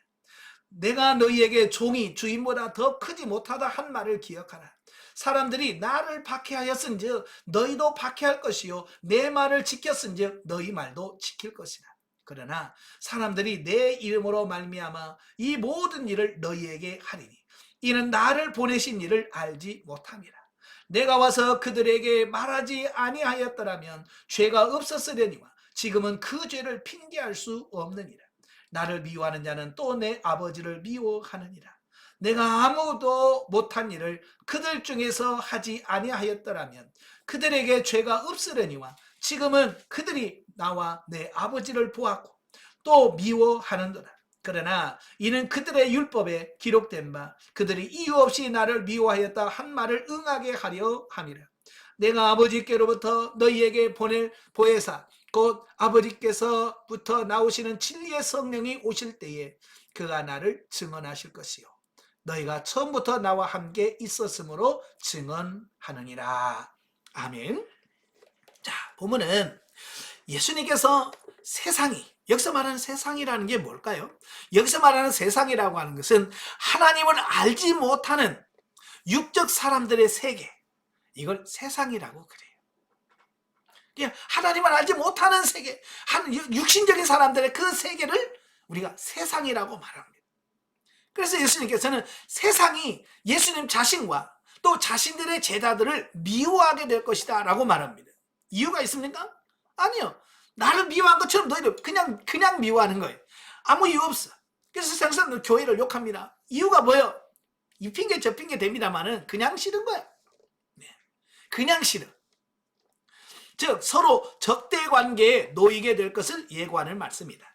내가 너희에게 종이 주인보다 더 크지 못하다 한 말을 기억하라. 사람들이 나를 박해하였은즉 너희도 박해할 것이요 내 말을 지켰은즉 너희 말도 지킬 것이라. 그러나 사람들이 내 이름으로 말미암아 이 모든 일을 너희에게 하리니 이는 나를 보내신 이를 알지 못함이라. 내가 와서 그들에게 말하지 아니하였더라면 죄가 없었으려니와 지금은 그 죄를 핑계할 수 없느니라. 나를 미워하는 자는 또 내 아버지를 미워하느니라. 내가 아무도 못한 일을 그들 중에서 하지 아니하였더라면 그들에게 죄가 없으려니와 지금은 그들이 나와 내 아버지를 보았고 또 미워하는도다. 그러나 이는 그들의 율법에 기록된 바 그들이 이유 없이 나를 미워하였다 한 말을 응하게 하려 함이라. 내가 아버지께로부터 너희에게 보낼 보혜사 곧 아버지께서부터 나오시는 진리의 성령이 오실 때에 그가 나를 증언하실 것이요 너희가 처음부터 나와 함께 있었으므로 증언하느니라. 아멘. 자, 보면은 예수님께서 세상이, 여기서 말하는 세상이라는 게 뭘까요? 여기서 말하는 세상이라고 하는 것은 하나님을 알지 못하는 육적 사람들의 세계, 이걸 세상이라고 그래요. 하나님을 알지 못하는 세계, 육신적인 사람들의 그 세계를 우리가 세상이라고 말합니다. 그래서 예수님께서는 세상이 예수님 자신과 또 자신들의 제자들을 미워하게 될 것이다 라고 말합니다. 이유가 있습니까? 아니요. 나를 미워한 것처럼 너희를 그냥 미워하는 거예요. 아무 이유 없어. 그래서 세상 사람들 교회를 욕합니다. 이유가 뭐예요? 이 핑계 저 핑계 됩니다만은 그냥 싫은 거야. 그냥 싫어. 즉 서로 적대 관계에 놓이게 될 것을 예고하는 말씀이다.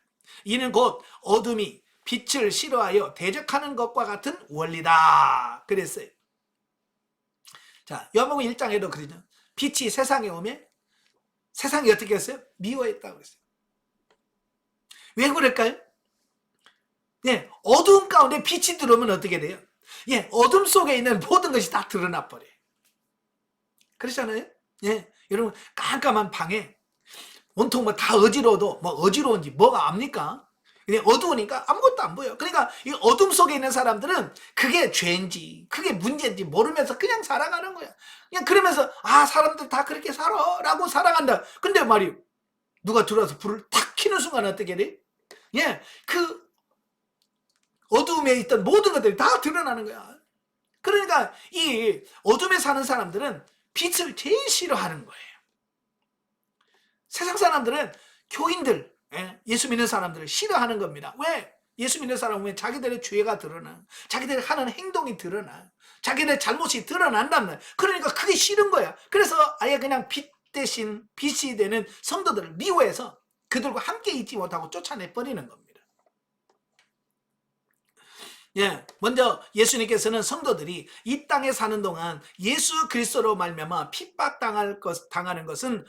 이는 곧 어둠이 빛을 싫어하여 대적하는 것과 같은 원리다. 그랬어요. 자, 요한복음 1장에도 그러죠. 빛이 세상에 오면 세상이 어떻게 했어요? 미워했다고 그랬어요. 왜 그럴까요? 예, 어두운 가운데 빛이 들어오면 어떻게 돼요? 예, 어둠 속에 있는 모든 것이 다 드러나 버려요. 그렇잖아요? 예, 여러분 깜깜한 방에 온통 뭐 다 어지러워도 뭐 어지러운지 뭐가 압니까? 그냥 어두우니까 아무것도 안 보여. 그러니까 이 어둠 속에 있는 사람들은 그게 죄인지 그게 문제인지 모르면서 그냥 살아가는 거야. 그냥 그러면서 아 사람들 다 그렇게 살아 라고 살아간다. 근데 말이요, 누가 들어와서 불을 탁 켜는 순간 어떻게 돼? 예, 그 어둠에 있던 모든 것들이 다 드러나는 거야. 그러니까 이 어둠에 사는 사람들은 빛을 제일 싫어하는 거예요. 세상 사람들은 교인들, 예수 믿는 사람들을 싫어하는 겁니다. 왜? 예수 믿는 사람은 보면 자기들의 죄가 드러나, 자기들이 하는 행동이 드러나, 자기들의 잘못이 드러난단 말이야. 그러니까 그게 싫은 거야. 그래서 아예 그냥 빛 대신 빛이 되는 성도들을 미워해서 그들과 함께 있지 못하고 쫓아내버리는 겁니다. 예, 먼저 예수님께서는 성도들이 이 땅에 사는 동안 예수 그리스도로 말미암아 핍박당하는 것은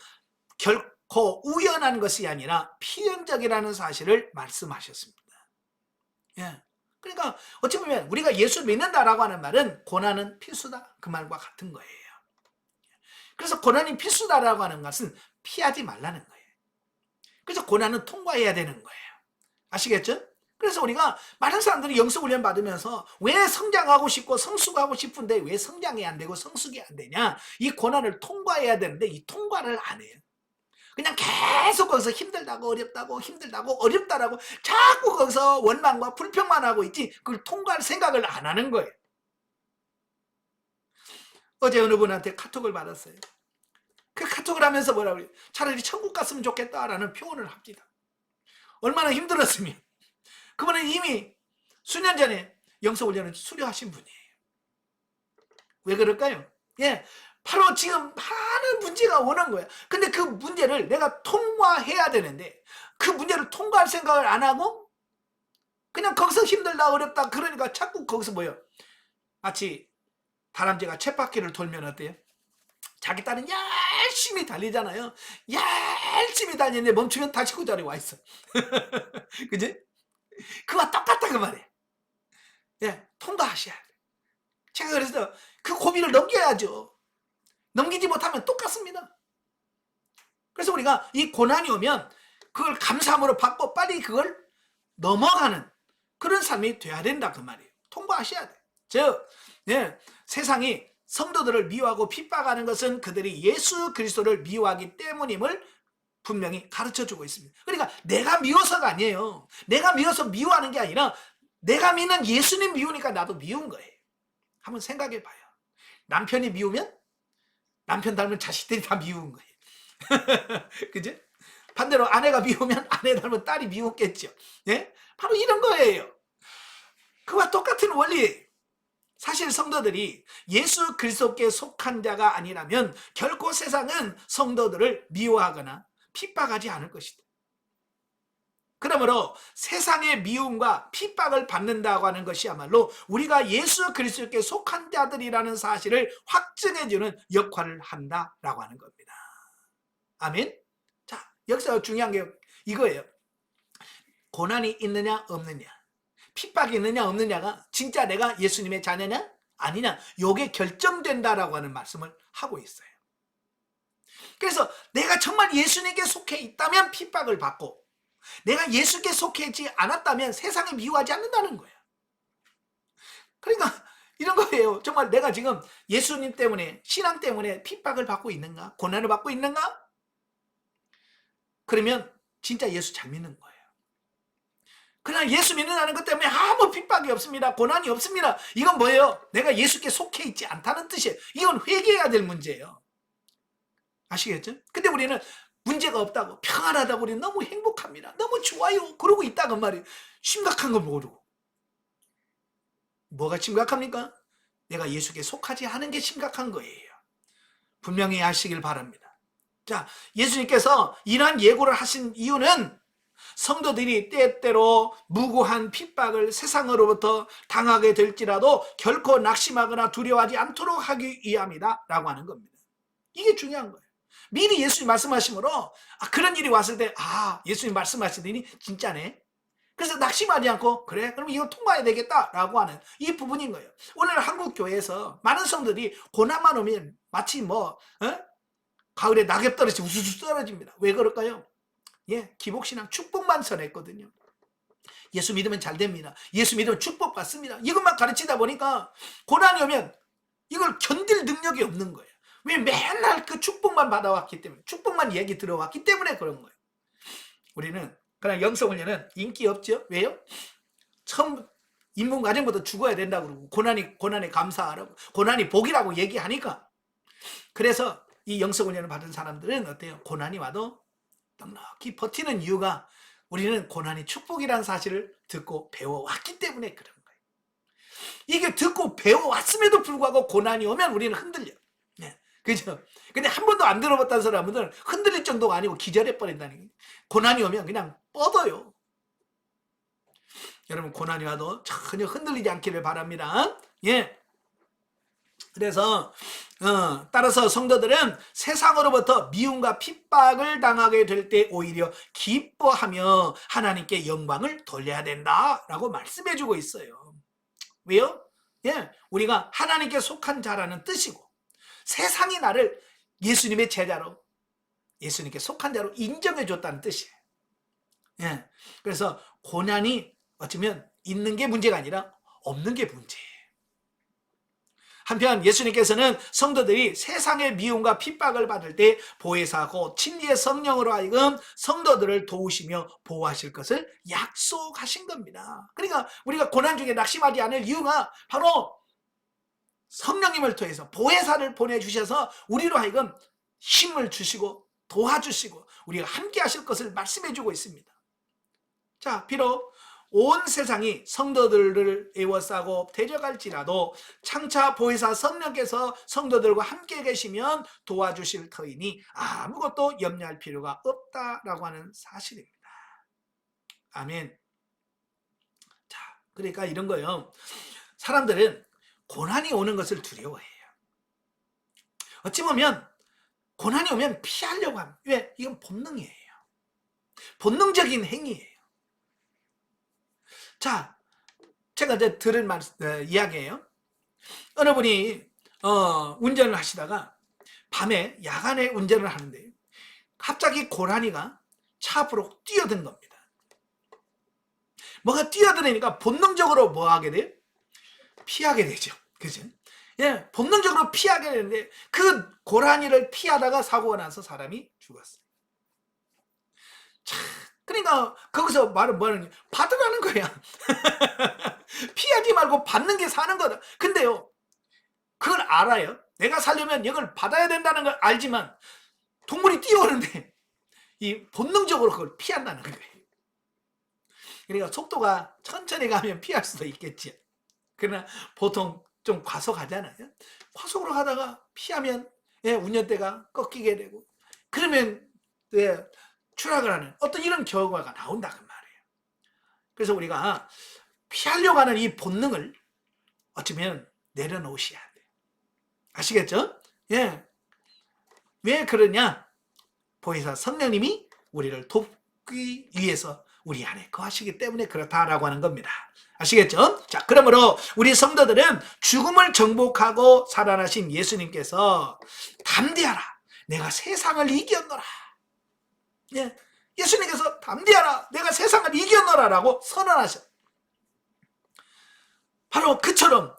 결코 우연한 것이 아니라 필연적이라는 사실을 말씀하셨습니다. 예, 그러니까 어찌 보면 우리가 예수 믿는다라고 하는 말은 고난은 필수다 그 말과 같은 거예요. 그래서 고난이 필수다라고 하는 것은 피하지 말라는 거예요. 그래서 고난은 통과해야 되는 거예요. 아시겠죠? 그래서 우리가 많은 사람들이 영성훈련 받으면서 왜 성장하고 싶고 성숙하고 싶은데 왜 성장이 안 되고 성숙이 안 되냐? 이 고난을 통과해야 되는데 이 통과를 안 해요. 그냥 계속 거기서 힘들다고 어렵다라고 자꾸 거기서 원망과 불평만 하고 있지 그걸 통과할 생각을 안 하는 거예요. 어제 어느 분한테 카톡을 받았어요. 그 카톡을 하면서 뭐라고 그래요? 차라리 천국 갔으면 좋겠다라는 표현을 합니다. 얼마나 힘들었으면. 그분은 이미 수년 전에 영성훈련을 수료하신 분이에요. 왜 그럴까요? 예, 바로 지금 많은 문제가 오는 거야. 근데 그 문제를 내가 통과해야 되는데 그 문제를 통과할 생각을 안 하고 그냥 거기서 힘들다 어렵다 그러니까 자꾸 거기서 뭐예요? 마치 다람쥐가 쳇바퀴를 돌면 어때요? 자기 딸은 열심히 달리잖아요. 열심히 달리는데 멈추면 다시 그 자리에 와 있어. 그지? 그와 똑같다 그 말이에요. 예, 통과하셔야 돼. 제가 그래서 그 고비를 넘겨야죠. 넘기지 못하면 똑같습니다. 그래서 우리가 이 고난이 오면 그걸 감사함으로 받고 빨리 그걸 넘어가는 그런 삶이 돼야 된다 그 말이에요. 통과하셔야 돼. 즉 세상이 성도들을 미워하고 핍박하는 것은 그들이 예수 그리스도를 미워하기 때문임을 분명히 가르쳐주고 있습니다. 그러니까 내가 미워서가 아니에요. 내가 미워서 미워하는 게 아니라 내가 믿는 예수님 미우니까 나도 미운 거예요. 한번 생각해 봐요. 남편이 미우면 남편 닮은 자식들이 다 미운 거예요. 그죠? 반대로 아내가 미우면 아내 닮은 딸이 미웠겠죠. 예? 바로 이런 거예요. 그와 똑같은 원리. 사실 성도들이 예수 그리스도께 속한 자가 아니라면 결코 세상은 성도들을 미워하거나 핍박하지 않을 것이다. 그러므로 세상의 미움과 핍박을 받는다고 하는 것이야말로 우리가 예수 그리스도께 속한 자들이라는 사실을 확증해주는 역할을 한다라고 하는 겁니다. 아멘. 자, 여기서 중요한 게 이거예요. 고난이 있느냐 없느냐, 핍박이 있느냐 없느냐가 진짜 내가 예수님의 자녀냐 아니냐, 요게 결정된다라고 하는 말씀을 하고 있어요. 그래서 내가 정말 예수님께 속해 있다면 핍박을 받고, 내가 예수께 속해 있지 않았다면 세상이 미워하지 않는다는 거예요. 그러니까 이런 거예요. 정말 내가 지금 예수님 때문에, 신앙 때문에 핍박을 받고 있는가, 고난을 받고 있는가? 그러면 진짜 예수 잘 믿는 거예요. 그냥 예수 믿는다는 것 때문에 아무 핍박이 없습니다, 고난이 없습니다, 이건 뭐예요? 내가 예수께 속해 있지 않다는 뜻이에요. 이건 회개해야 될 문제예요. 아시겠죠? 근데 우리는 문제가 없다고, 평안하다고, 우리는 너무 행복합니다, 너무 좋아요 그러고 있다고 말이에요. 심각한 거 모르고. 뭐가 심각합니까? 내가 예수께 속하지 않은 게 심각한 거예요. 분명히 아시길 바랍니다. 자, 예수님께서 이러한 예고를 하신 이유는 성도들이 때때로 무고한 핍박을 세상으로부터 당하게 될지라도 결코 낙심하거나 두려워하지 않도록 하기 위함이다 라고 하는 겁니다. 이게 중요한 거예요. 미리 예수님 말씀하심으로 그런 일이 왔을 때 예수님 말씀하시더니 진짜네, 그래서 낙심하지 않고 그래 그럼 이거 통과해야 되겠다 라고 하는 이 부분인 거예요. 오늘 한국 교회에서 많은 성도들이 고난만 오면 마치 가을에 낙엽 떨어지듯이 우수수 떨어집니다. 왜 그럴까요? 기복신앙 축복만 전했거든요. 예수 믿으면 잘 됩니다, 예수 믿으면 축복 받습니다, 이것만 가르치다 보니까 고난이 오면 이걸 견딜 능력이 없는 거예요. 왜? 맨날 그 축복만 받아왔기 때문에, 축복만 얘기 들어왔기 때문에 그런 거예요. 우리는 그냥 영성훈련은 인기 없죠. 왜요? 처음 인문 과정부터 죽어야 된다고 그러고 고난에 감사하라고, 고난이 복이라고 얘기하니까. 그래서 이 영성훈련을 받은 사람들은 어때요? 고난이 와도 넉넉히 버티는 이유가 우리는 고난이 축복이라는 사실을 듣고 배워왔기 때문에 그런 거예요. 이게 듣고 배워왔음에도 불구하고 고난이 오면 우리는 흔들려. 그죠? 근데 한 번도 안 들어봤다는 사람들은 흔들릴 정도가 아니고 기절해버린다는 거예요. 고난이 오면 그냥 뻗어요. 여러분, 고난이 와도 전혀 흔들리지 않기를 바랍니다. 그래서 따라서 성도들은 세상으로부터 미움과 핍박을 당하게 될 때 오히려 기뻐하며 하나님께 영광을 돌려야 된다라고 말씀해주고 있어요. 왜요? 우리가 하나님께 속한 자라는 뜻이고, 세상이 나를 예수님의 제자로, 예수님께 속한 자로 인정해줬다는 뜻이에요. 그래서 고난이 어쩌면 있는 게 문제가 아니라 없는 게 문제예요. 한편 예수님께서는 성도들이 세상의 미움과 핍박을 받을 때 보혜사고 진리의 성령으로 하여금 성도들을 도우시며 보호하실 것을 약속하신 겁니다. 그러니까 우리가 고난 중에 낙심하지 않을 이유가 바로 성령님을 통해서 보혜사를 보내주셔서 우리로 하여금 힘을 주시고 도와주시고 우리가 함께 하실 것을 말씀해 주고 있습니다. 자, 비록 온 세상이 성도들을 에워싸고 데려갈지라도 장차 보혜사 성령께서 성도들과 함께 계시면 도와주실 터이니 아무것도 염려할 필요가 없다라고 하는 사실입니다. 아멘. 자, 그러니까 이런 거요. 사람들은 고난이 오는 것을 두려워해요. 어찌 보면 고난이 오면 피하려고 합니다. 왜? 이건 본능이에요. 본능적인 행위예요. 자, 제가 이제 들은 이야기예요. 어느 분이 운전을 하시다가 밤에 야간에 운전을 하는데 갑자기 고라니가 차 앞으로 뛰어든 겁니다. 뭐가 뛰어드니까 본능적으로 뭐 하게 돼요? 피하게 되죠. 그죠? 예, 본능적으로 피하게 되는데 그 고라니를 피하다가 사고가 나서 사람이 죽었어요. 자, 그러니까 거기서 말은 뭐하는 거야? 받으라는 거야. 피하지 말고 받는 게 사는 거다. 근데요, 그걸 알아요. 내가 살려면 이걸 받아야 된다는 걸 알지만 동물이 뛰어오는데 이 본능적으로 그걸 피한다는 거예요. 그러니까 속도가 천천히 가면 피할 수도 있겠지. 그러나 보통 좀 과속하잖아요. 과속으로 가다가 피하면 운전대가 꺾이게 되고 그러면 추락을 하는 어떤 이런 결과가 나온다는 말이에요. 그래서 우리가 피하려고 하는 이 본능을 어쩌면 내려놓으셔야 돼요. 아시겠죠? 예. 왜 그러냐? 보혜사 성령님이 우리를 돕기 위해서 우리 안에 거하시기 때문에 그렇다라고 하는 겁니다. 아시겠죠? 자, 그러므로 우리 성도들은 죽음을 정복하고 살아나신 예수님께서 담대하라. 내가 세상을 이겼노라. 예. 예수님께서 담대하라. 내가 세상을 이겼노라라고 선언하셨. 바로 그처럼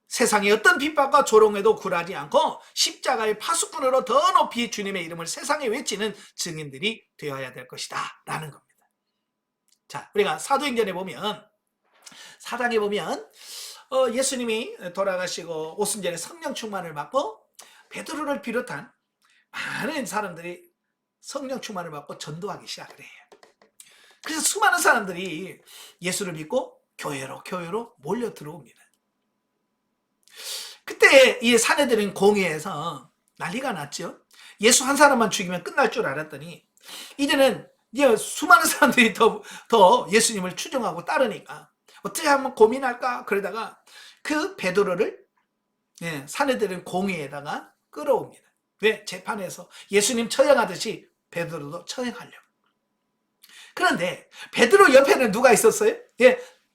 세상의 어떤 핍박과 조롱에도 굴하지 않고 십자가의 파수꾼으로 더 높이 주님의 이름을 세상에 외치는 증인들이 되어야 될 것이다 라는 겁니다. 자, 우리가 사도행전에 보면 4장에 보면 예수님이 돌아가시고 오순절에 성령 충만을 받고 베드로를 비롯한 많은 사람들이 성령 충만을 받고 전도하기 시작을 해요. 그래서 수많은 사람들이 예수를 믿고 교회로 몰려 들어옵니다. 그때 이 사내들은 공회에서 난리가 났죠. 예수 한 사람만 죽이면 끝날 줄 알았더니 이제는 수많은 사람들이 더 예수님을 추종하고 따르니까 어떻게 하면 고민할까 그러다가 그 베드로를 사내들은 공회에다가 끌어옵니다. 왜? 재판에서 예수님 처형하듯이 베드로도 처형하려고. 그런데 베드로 옆에는 누가 있었어요?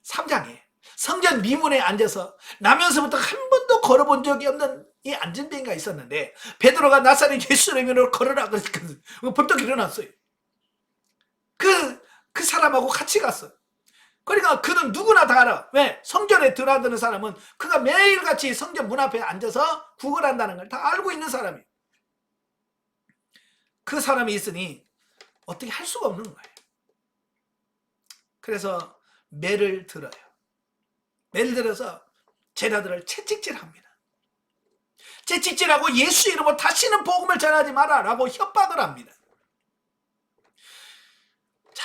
3장에 성전 미문에 앉아서 나면서부터 한 번도 걸어본 적이 없는 이 안전뱅이가 있었는데 베드로가 나사렛 예수의 이름으로 걸으라 그랬거든. 벌떡 일어났어요. 그 사람하고 같이 갔어요. 그러니까 그는 누구나 다 알아. 왜? 성전에 드나드는 사람은 그가 매일같이 성전 문 앞에 앉아서 구걸한다는 걸 다 알고 있는 사람이에요. 그 사람이 있으니 어떻게 할 수가 없는 거예요. 그래서 매를 들어요. 매를 들어서 제자들을 채찍질합니다. 채찍질하고 예수 이름으로 다시는 복음을 전하지 마라 라고 협박을 합니다. 자,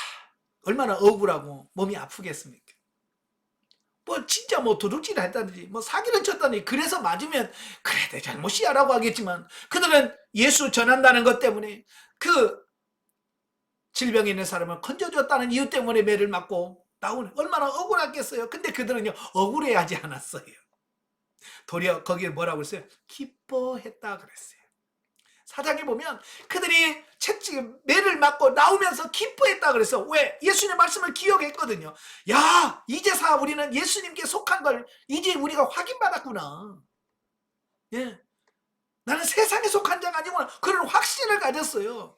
얼마나 억울하고 몸이 아프겠습니까? 진짜 도둑질 했다든지 사기를 쳤다든지 그래서 맞으면 그래 내 잘못이야 라고 하겠지만 그들은 예수 전한다는 것 때문에 그 질병이 있는 사람을 건져줬다는 이유 때문에 매를 맞고 나오는 얼마나 억울하겠어요. 근데 그들은요 억울해하지 않았어요. 도리어 거기에 뭐라고 했어요? 기뻐했다 그랬어요. 4장에 보면 그들이 매를 맞고 나오면서 기뻐했다 그랬어. 왜? 예수님의 말씀을 기억했거든요. 야, 이제서 우리는 예수님께 속한 걸 이제 우리가 확인받았구나. 나는 세상에 속한 자가 아니구나. 그런 확신을 가졌어요.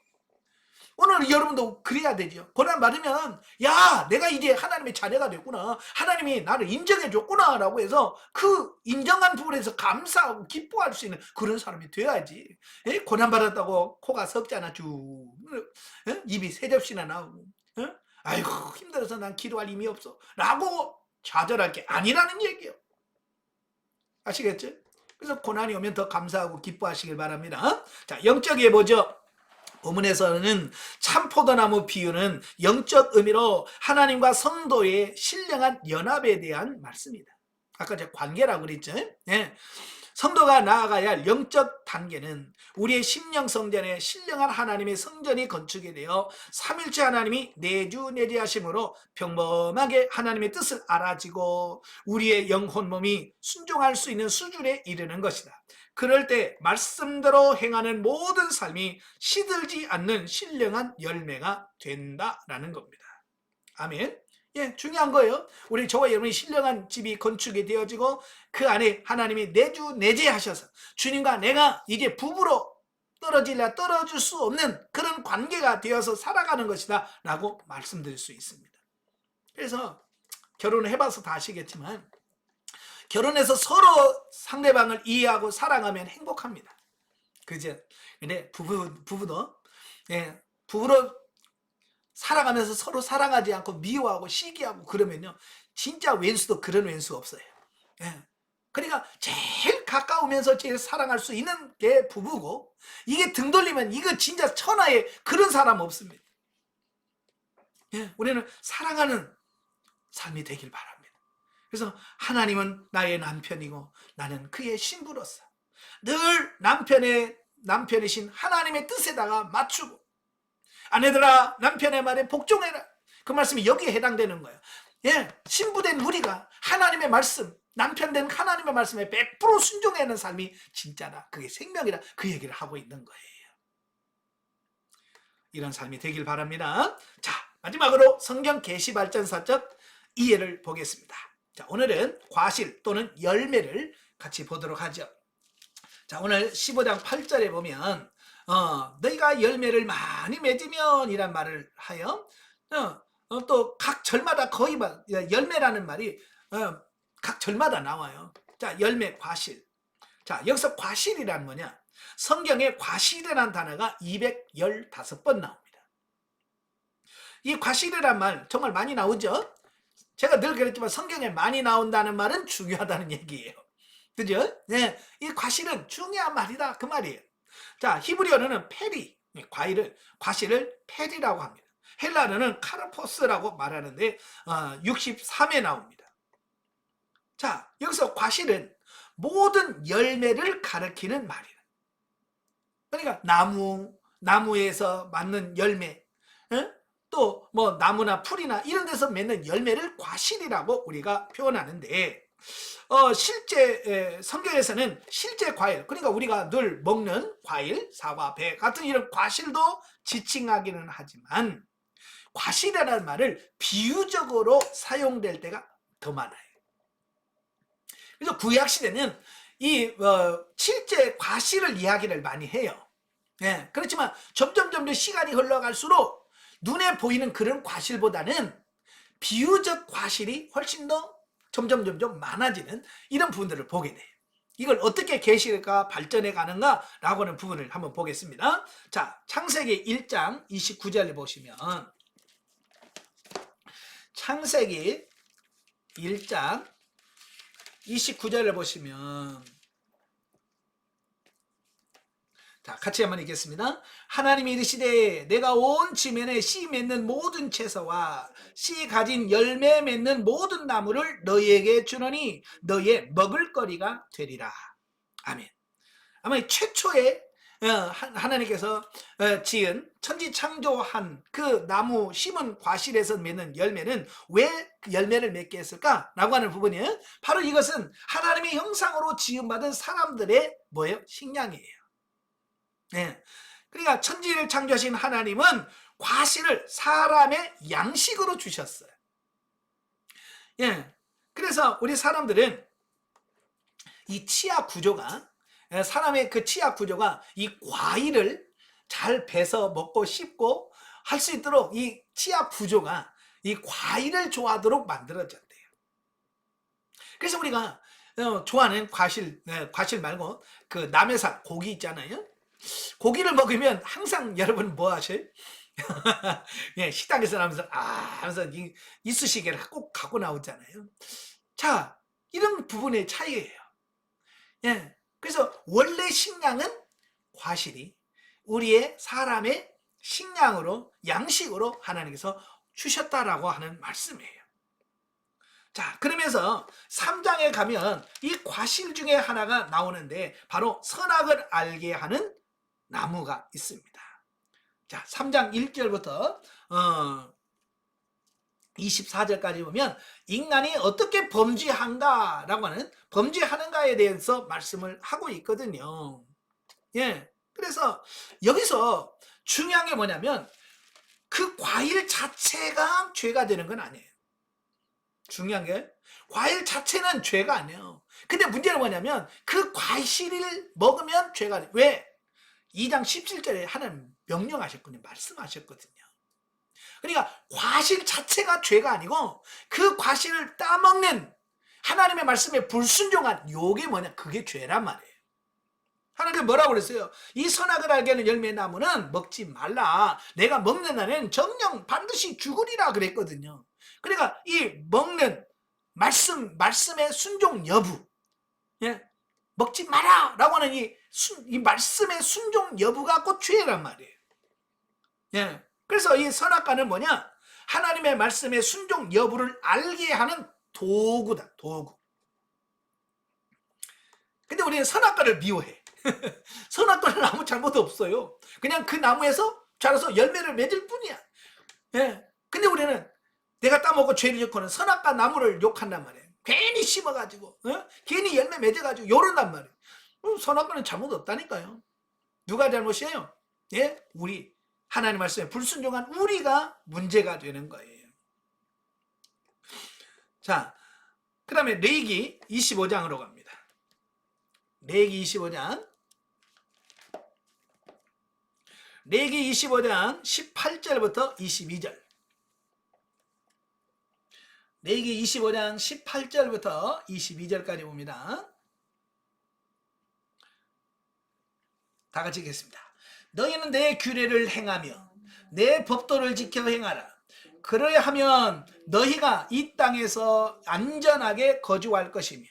오늘 여러분도 그래야 되죠. 고난 받으면 야 내가 이제 하나님의 자녀가 됐구나. 하나님이 나를 인정해 줬구나 라고 해서 그 인정한 부분에서 감사하고 기뻐할 수 있는 그런 사람이 돼야지. 고난 받았다고 코가 썩잖아. 쭉 입이 세 접시나 나오고 아이고 힘들어서 난 기도할 힘이 없어 라고 좌절할 게 아니라는 얘기예요. 아시겠죠? 그래서 고난이 오면 더 감사하고 기뻐하시길 바랍니다. 자, 영적이에 보죠. 본문에서는 참포도나무 비유는 영적 의미로 하나님과 성도의 신령한 연합에 대한 말씀이다. 아까 제가 관계라고 그랬죠. 예. 성도가 나아가야 할 영적 단계는 우리의 심령 성전에 신령한 하나님의 성전이 건축이 되어 삼일체 하나님이 내주내재하심으로 평범하게 하나님의 뜻을 알아지고 우리의 영혼 몸이 순종할 수 있는 수준에 이르는 것이다. 그럴 때 말씀대로 행하는 모든 삶이 시들지 않는 신령한 열매가 된다라는 겁니다. 아멘. 예, 중요한 거예요. 우리 저와 여러분이 신령한 집이 건축이 되어지고 그 안에 하나님이 내주내재하셔서 주님과 내가 이제 부부로 떨어질 수 없는 그런 관계가 되어서 살아가는 것이다 라고 말씀드릴 수 있습니다. 그래서 결혼을 해봐서 다 아시겠지만 결혼해서 서로 상대방을 이해하고 사랑하면 행복합니다. 그죠? 근데 부부도 예, 부부로 살아가면서 서로 사랑하지 않고 미워하고 시기하고 그러면요 진짜 왼수도 그런 왼수 없어요. 예. 그러니까 제일 가까우면서 제일 사랑할 수 있는 게 부부고 이게 등 돌리면 이거 진짜 천하에 그런 사람 없습니다. 예. 우리는 사랑하는 삶이 되길 바랍니다. 그래서 하나님은 나의 남편이고 나는 그의 신부로서 늘 남편이신 하나님의 뜻에다가 맞추고 아내들아 남편의 말에 복종해라. 그 말씀이 여기에 해당되는 거예요. 예, 신부된 우리가 하나님의 말씀, 남편된 하나님의 말씀에 100% 순종하는 삶이 진짜다. 그게 생명이다. 그 얘기를 하고 있는 거예요. 이런 삶이 되길 바랍니다. 자, 마지막으로 성경 계시발전사적 이해를 보겠습니다. 자, 오늘은 과실 또는 열매를 같이 보도록 하죠. 자, 오늘 15장 8절에 보면 너희가 열매를 많이 맺으면 이란 말을 하여 또 각 절마다 거의 열매라는 말이 각 절마다 나와요. 자, 열매 과실. 자, 여기서 과실이란 뭐냐? 성경에 과실이라는 단어가 215번 나옵니다. 이 과실이란 말 정말 많이 나오죠? 제가 늘 그랬지만 성경에 많이 나온다는 말은 중요하다는 얘기예요. 그죠? 네, 이 과실은 중요한 말이다 그 말이에요. 자, 히브리어는 페리, 과실을 페리라고 합니다. 헬라어는 카르포스라고 말하는데 63에 나옵니다. 자, 여기서 과실은 모든 열매를 가리키는 말이에요. 그러니까 나무에서 맞는 열매, 또 뭐 나무나 풀이나 이런 데서 맺는 열매를 과실이라고 우리가 표현하는데 실제 성경에서는 실제 과일, 그러니까 우리가 늘 먹는 과일, 사과, 배 같은 이런 과실도 지칭하기는 하지만 과실이라는 말을 비유적으로 사용될 때가 더 많아요. 그래서 구약시대는 이 실제 과실을 이야기를 많이 해요. 예, 그렇지만 점점 시간이 흘러갈수록 눈에 보이는 그런 과실보다는 비유적 과실이 훨씬 더 점점 많아지는 이런 부분들을 보게 돼요. 이걸 어떻게 계시가 발전해 가는가라고 하는 부분을 한번 보겠습니다. 자, 창세기 1장 29절을 보시면 창세기 1장 29절을 보시면 자, 같이 한번 읽겠습니다. 하나님이 이르시되 내가 온 지면에 씨 맺는 모든 채소와 씨 가진 열매 맺는 모든 나무를 너희에게 주노니 너희의 먹을거리가 되리라. 아멘. 아마 최초에 하나님께서 지은 천지 창조한 그 나무 심은 과실에서 맺는 열매는 왜 열매를 맺게 했을까? 라고 하는 부분이에요. 바로 이것은 하나님의 형상으로 지음받은 사람들의 뭐예요? 식량이에요. 네. 그러니까 천지를 창조하신 하나님은 과실을 사람의 양식으로 주셨어요. 예. 그래서 우리 사람들은 이 치아 구조가 사람의 그 치아 구조가 이 과일을 잘 베서 먹고 씹고 할 수 있도록 이 치아 구조가 이 과일을 좋아하도록 만들어졌대요. 그래서 우리가 좋아하는 과실 말고 그 남해산 고기 있잖아요. 고기를 먹으면 항상 여러분 뭐 하셔요? 예, 식당에서 나오면서 하면서 이쑤시개를 꼭 갖고 나오잖아요. 자, 이런 부분의 차이예요. 예, 그래서 원래 식량은 과실이 우리의 사람의 식량으로, 양식으로 하나님께서 주셨다라고 하는 말씀이에요. 자, 그러면서 3장에 가면 이 과실 중에 하나가 나오는데 바로 선악을 알게 하는 나무가 있습니다. 자, 3장 1절부터 24절까지 보면 인간이 어떻게 범죄한가라고 하는, 범죄하는가에 대해서 말씀을 하고 있거든요. 예. 그래서 여기서 중요한 게 뭐냐면 그 과일 자체가 죄가 되는 건 아니에요. 중요한 게 과일 자체는 죄가 아니에요. 근데 문제는 뭐냐면 그 과실을 먹으면 죄가 돼요. 왜? 2장 17절에 하나님 명령하셨거든요. 말씀하셨거든요. 그러니까 과실 자체가 죄가 아니고 그 과실을 따먹는 하나님의 말씀에 불순종한 요게 뭐냐, 그게 죄란 말이에요. 하나님께서 뭐라고 그랬어요? 이 선악을 알게 하는 열매 나무는 먹지 말라. 내가 먹는 날에는 정령 반드시 죽으리라 그랬거든요. 그러니까 이 먹는 말씀의 순종 여부, 예? 먹지 마라 라고 하는 이 말씀의 순종 여부가 곧 죄란 말이에요. 예. 그래서 이 선악과는 뭐냐? 하나님의 말씀의 순종 여부를 알게 하는 도구다, 도구. 근데 우리는 선악과를 미워해. 선악과는 아무 잘못 없어요. 그냥 그 나무에서 자라서 열매를 맺을 뿐이야. 예. 근데 우리는 내가 따먹고 죄를 짓고는 선악과 나무를 욕한단 말이에요. 괜히 심어가지고, 괜히 열매 맺어가지고 요런단 말이에요. 선악과는 잘못 없다니까요. 누가 잘못이에요? 예? 우리. 하나님 말씀에 불순종한 우리가 문제가 되는 거예요. 자, 그 다음에 레위기 25장으로 갑니다. 레위기 25장. 레위기 25장 18절부터 22절. 레위기 25장 18절부터 22절까지 봅니다. 다 같이 읽겠습니다. 너희는 내 규례를 행하며 내 법도를 지켜 행하라. 그러야 하면 너희가 이 땅에서 안전하게 거주할 것이며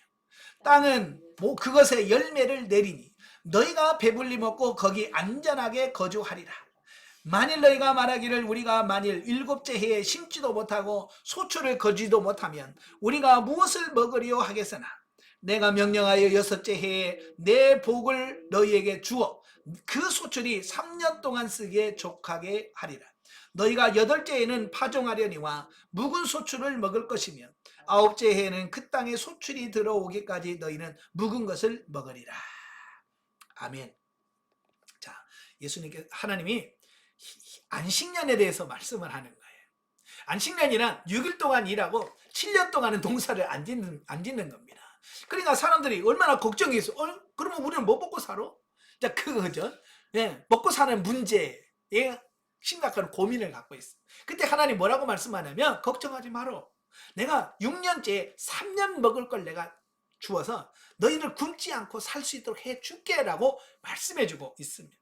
땅은 그것의 열매를 내리니 너희가 배불리 먹고 거기 안전하게 거주하리라. 만일 너희가 말하기를 우리가 만일 7째 해에 심지도 못하고 소출을 거지도 못하면 우리가 무엇을 먹으리요 하겠으나 내가 명령하여 6째 해에 내 복을 너희에게 주어 그 소출이 3년 동안 쓰기에 족하게 하리라. 너희가 8째에는 파종하려니와 묵은 소출을 먹을 것이며 9째 해에는 그 땅에 소출이 들어오기까지 너희는 묵은 것을 먹으리라. 아멘. 자, 예수님께 하나님이 안식년에 대해서 말씀을 하는 거예요. 안식년이란 6일 동안 일하고 7년 동안은 동사를 안 짓는 겁니다. 그러니까 사람들이 얼마나 걱정이 있어. 그러면 우리는 뭐 먹고 살아? 자, 그거죠. 예, 먹고 사는 문제에 심각한 고민을 갖고 있어. 그때 하나님 뭐라고 말씀하냐면 걱정하지 마라. 내가 6년째 3년 먹을 걸 내가 주어서 너희를 굶지 않고 살 수 있도록 해줄게 라고 말씀해주고 있습니다.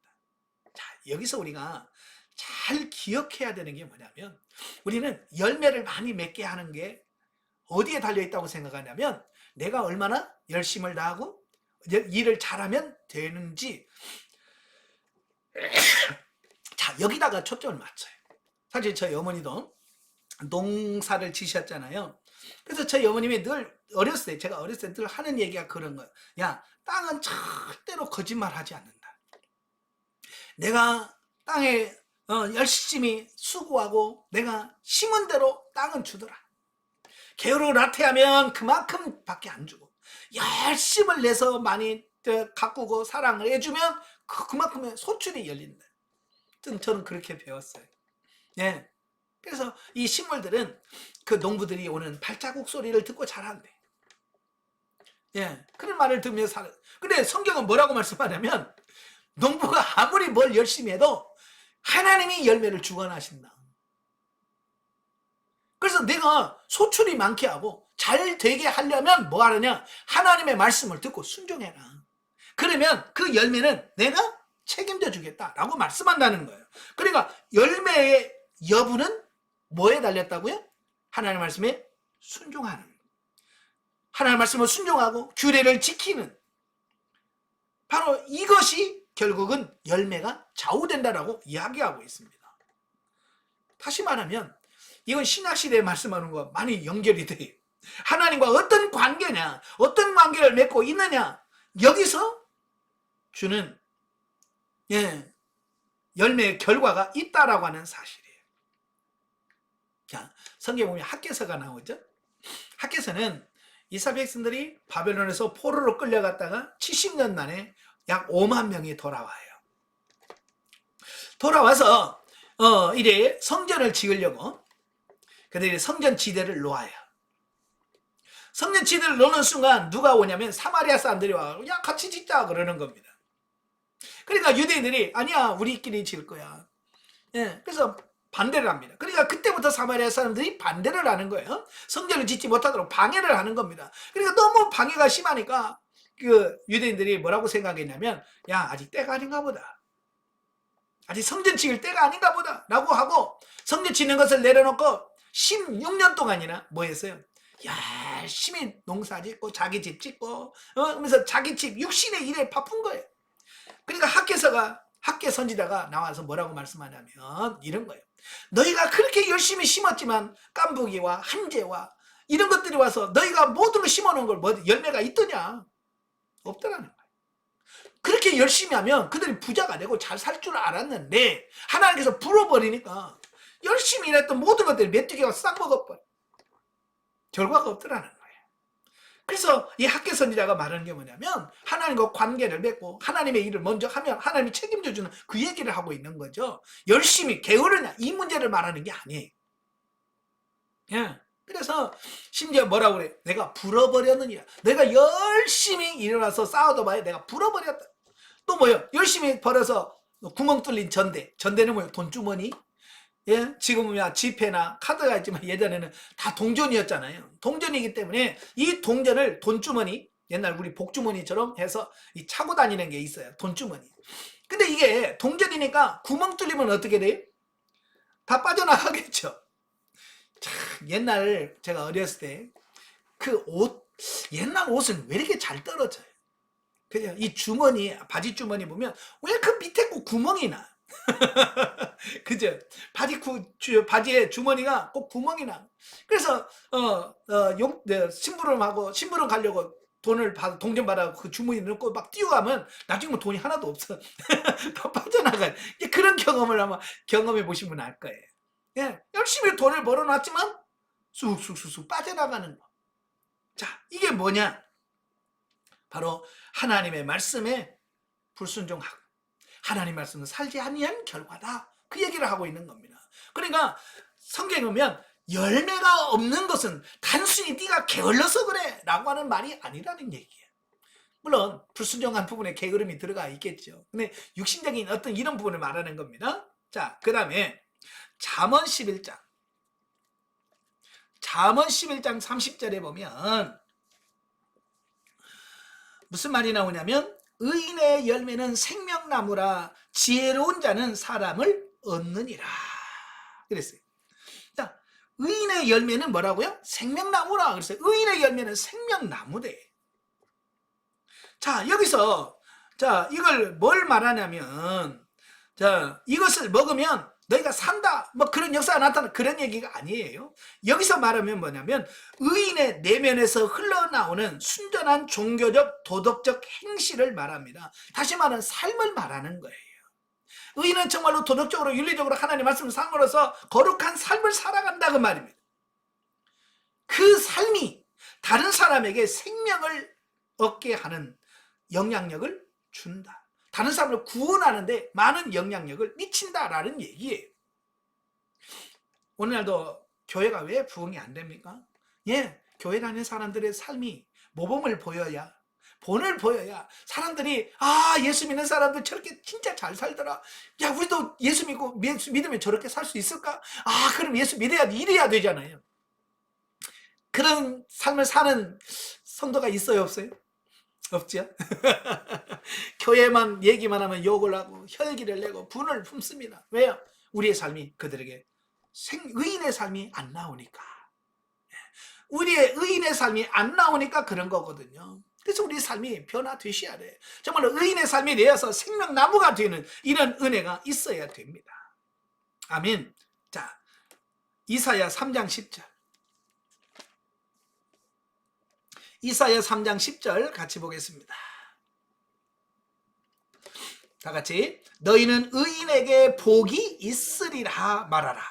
자, 여기서 우리가 잘 기억해야 되는 게 뭐냐면 우리는 열매를 많이 맺게 하는 게 어디에 달려있다고 생각하냐면 내가 얼마나 열심을 다하고 일을 잘하면 되는지. 자, 여기다가 초점을 맞춰요. 사실 저희 어머니도 농사를 지셨잖아요. 그래서 저희 어머님이 늘 어렸을 때, 제가 어렸을 때 늘 하는 얘기가 그런 거예요. 야, 땅은 절대로 거짓말하지 않는다. 내가 땅에 열심히 수고하고 내가 심은 대로 땅은 주더라. 게으르고 나태하면 그만큼 밖에 안 주고 열심을 내서 많이 가꾸고 사랑을 해주면 그만큼의 소출이 열린다. 저는 그렇게 배웠어요. 예. 그래서 이 식물들은 그 농부들이 오는 발자국 소리를 듣고 자란대. 예. 그런 말을 들으며 살아. 근데 성경은 뭐라고 말씀하냐면 농부가 아무리 뭘 열심히 해도 하나님이 열매를 주관하신다. 그래서 내가 소출이 많게 하고 잘 되게 하려면 뭐 하느냐? 하나님의 말씀을 듣고 순종해라. 그러면 그 열매는 내가 책임져 주겠다라고 말씀한다는 거예요. 그러니까 열매의 여부는 뭐에 달렸다고요? 하나님의 말씀에 순종하는, 하나님의 말씀을 순종하고 규례를 지키는, 바로 이것이 결국은 열매가 좌우된다라고 이야기하고 있습니다. 다시 말하면 이건 신약시대에 말씀하는 것과 많이 연결이 돼요. 하나님과 어떤 관계냐, 어떤 관계를 맺고 있느냐, 여기서 주는 열매의 결과가 있다라고 하는 사실이에요. 자, 성경에 보면 학개서가 나오죠. 학개서는 이스라엘 백성들이 바벨론에서 포로로 끌려갔다가 70년 만에 약 5만 명이 돌아와요. 돌아와서 이래 성전을 지으려고 그들이 성전 지대를 놓아요. 성전 지대를 놓는 순간 누가 오냐면 사마리아 사람들이 와서 야 같이 짓자 그러는 겁니다. 그러니까 유대인들이 아니야 우리끼리 지을 거야. 그래서 반대를 합니다. 그러니까 그때부터 사마리아 사람들이 반대를 하는 거예요. 성전을 짓지 못하도록 방해를 하는 겁니다. 그러니까 너무 방해가 심하니까 그 유대인들이 뭐라고 생각했냐면 야 아직 때가 아닌가 보다. 아직 성전 지을 때가 아닌가 보다 라고 하고 성전 짓는 것을 내려놓고 16년 동안이나 뭐 했어요? 열심히 농사 짓고 자기 집 짓고 그러면서 자기 집 육신의 일에 바쁜 거예요. 그러니까 학개 선지자가 나와서 뭐라고 말씀하냐면 이런 거예요. 너희가 그렇게 열심히 심었지만 깐부기와 한재와 이런 것들이 와서 너희가 모든 걸 심어놓은 걸 뭐 열매가 있더냐? 없더라는 거예요. 그렇게 열심히 하면 그들이 부자가 되고 잘 살 줄 알았는데 하나님께서 불어버리니까 열심히 일했던 모든 것들이 메뚜기가 싹 먹어버려. 결과가 없더라는 거예요. 그래서 이 학개 선지자가 말하는 게 뭐냐면 하나님과 관계를 맺고 하나님의 일을 먼저 하면 하나님이 책임져 주는 그 얘기를 하고 있는 거죠. 열심히 게으르냐 이 문제를 말하는 게 아니에요. 그래서 심지어 뭐라고 그래? 내가 불어버렸느니라. 내가 열심히 일어나서 싸워도 봐야 내가 불어버렸다. 또 뭐요? 열심히 벌어서 구멍 뚫린 전대는 뭐예요? 돈주머니. 지금은 지폐나 카드가 있지만 예전에는 다 동전이었잖아요. 동전이기 때문에 이 동전을 돈주머니, 옛날 우리 복주머니처럼 해서 이 차고 다니는 게 있어요. 돈주머니. 근데 이게 동전이니까 구멍 뚫리면 어떻게 돼요? 다 빠져나가겠죠. 참, 옛날 제가 어렸을 때 그 옛날 옷은 왜 이렇게 잘 떨어져요? 그냥 이 주머니, 바지 주머니 보면 왜 그 밑에 꼭 구멍이 나? 그죠? 바지의 주머니가 꼭 구멍이 나. 그래서 심부름 가려고 동전 받아고 그 주머니 넣고 막 뛰어가면 나중에 뭐 돈이 하나도 없어. 다 빠져나가요. 그런 경험을 아마 경험해 보시면 알 거예요. 열심히 돈을 벌어놨지만 쑥쑥쑥쑥 빠져나가는 거. 자, 이게 뭐냐? 바로 하나님의 말씀에 불순종하고 하나님 말씀은 살지 아니한 결과다. 그 얘기를 하고 있는 겁니다. 그러니까 성경에 보면 열매가 없는 것은 단순히 네가 게을러서 그래 라고 하는 말이 아니라는 얘기예요. 물론 불순종한 부분에 게으름이 들어가 있겠죠. 근데 육신적인 어떤 이런 부분을 말하는 겁니다. 자, 그 다음에 잠언 11장 30절에 보면 무슨 말이 나오냐면 의인의 열매는 생명나무라 지혜로운 자는 사람을 얻느니라 그랬어요. 자, 의인의 열매는 뭐라고요? 생명나무라 그랬어요. 의인의 열매는 생명나무래. 자, 여기서 자 이걸 뭘 말하냐면 자 이것을 먹으면 너희가 산다 뭐 그런 역사가 나타나 그런 얘기가 아니에요. 여기서 말하면 뭐냐면 의인의 내면에서 흘러나오는 순전한 종교적 도덕적 행실을 말합니다. 다시 말하면 삶을 말하는 거예요. 의인은 정말로 도덕적으로 윤리적으로 하나님 말씀을 삼으로써 거룩한 삶을 살아간다 그 말입니다. 그 삶이 다른 사람에게 생명을 얻게 하는 영향력을 준다. 다른 사람을 구원하는데 많은 영향력을 미친다라는 얘기예요. 오늘날도 교회가 왜 부흥이 안 됩니까? 교회 다니는 사람들의 삶이 모범을 보여야 본을 보여야 사람들이 예수 믿는 사람들 저렇게 진짜 잘 살더라. 야 우리도 예수 믿으면 저렇게 살 수 있을까? 그럼 예수 믿어야 이래야 되잖아요. 그런 삶을 사는 성도가 있어요 없어요? 없죠. 교회만 얘기만 하면 욕을 하고 혈기를 내고 분을 품습니다. 왜요? 우리의 삶이 그들에게 의인의 삶이 안 나오니까. 우리의 의인의 삶이 안 나오니까 그런 거거든요. 그래서 우리 삶이 변화되셔야 돼. 정말 의인의 삶이 되어서 생명나무가 되는 이런 은혜가 있어야 됩니다. 아멘. 자, 이사야 3장 10절. 이사야 3장 10절 같이 보겠습니다. 다 같이. 너희는 의인에게 복이 있으리라 말하라.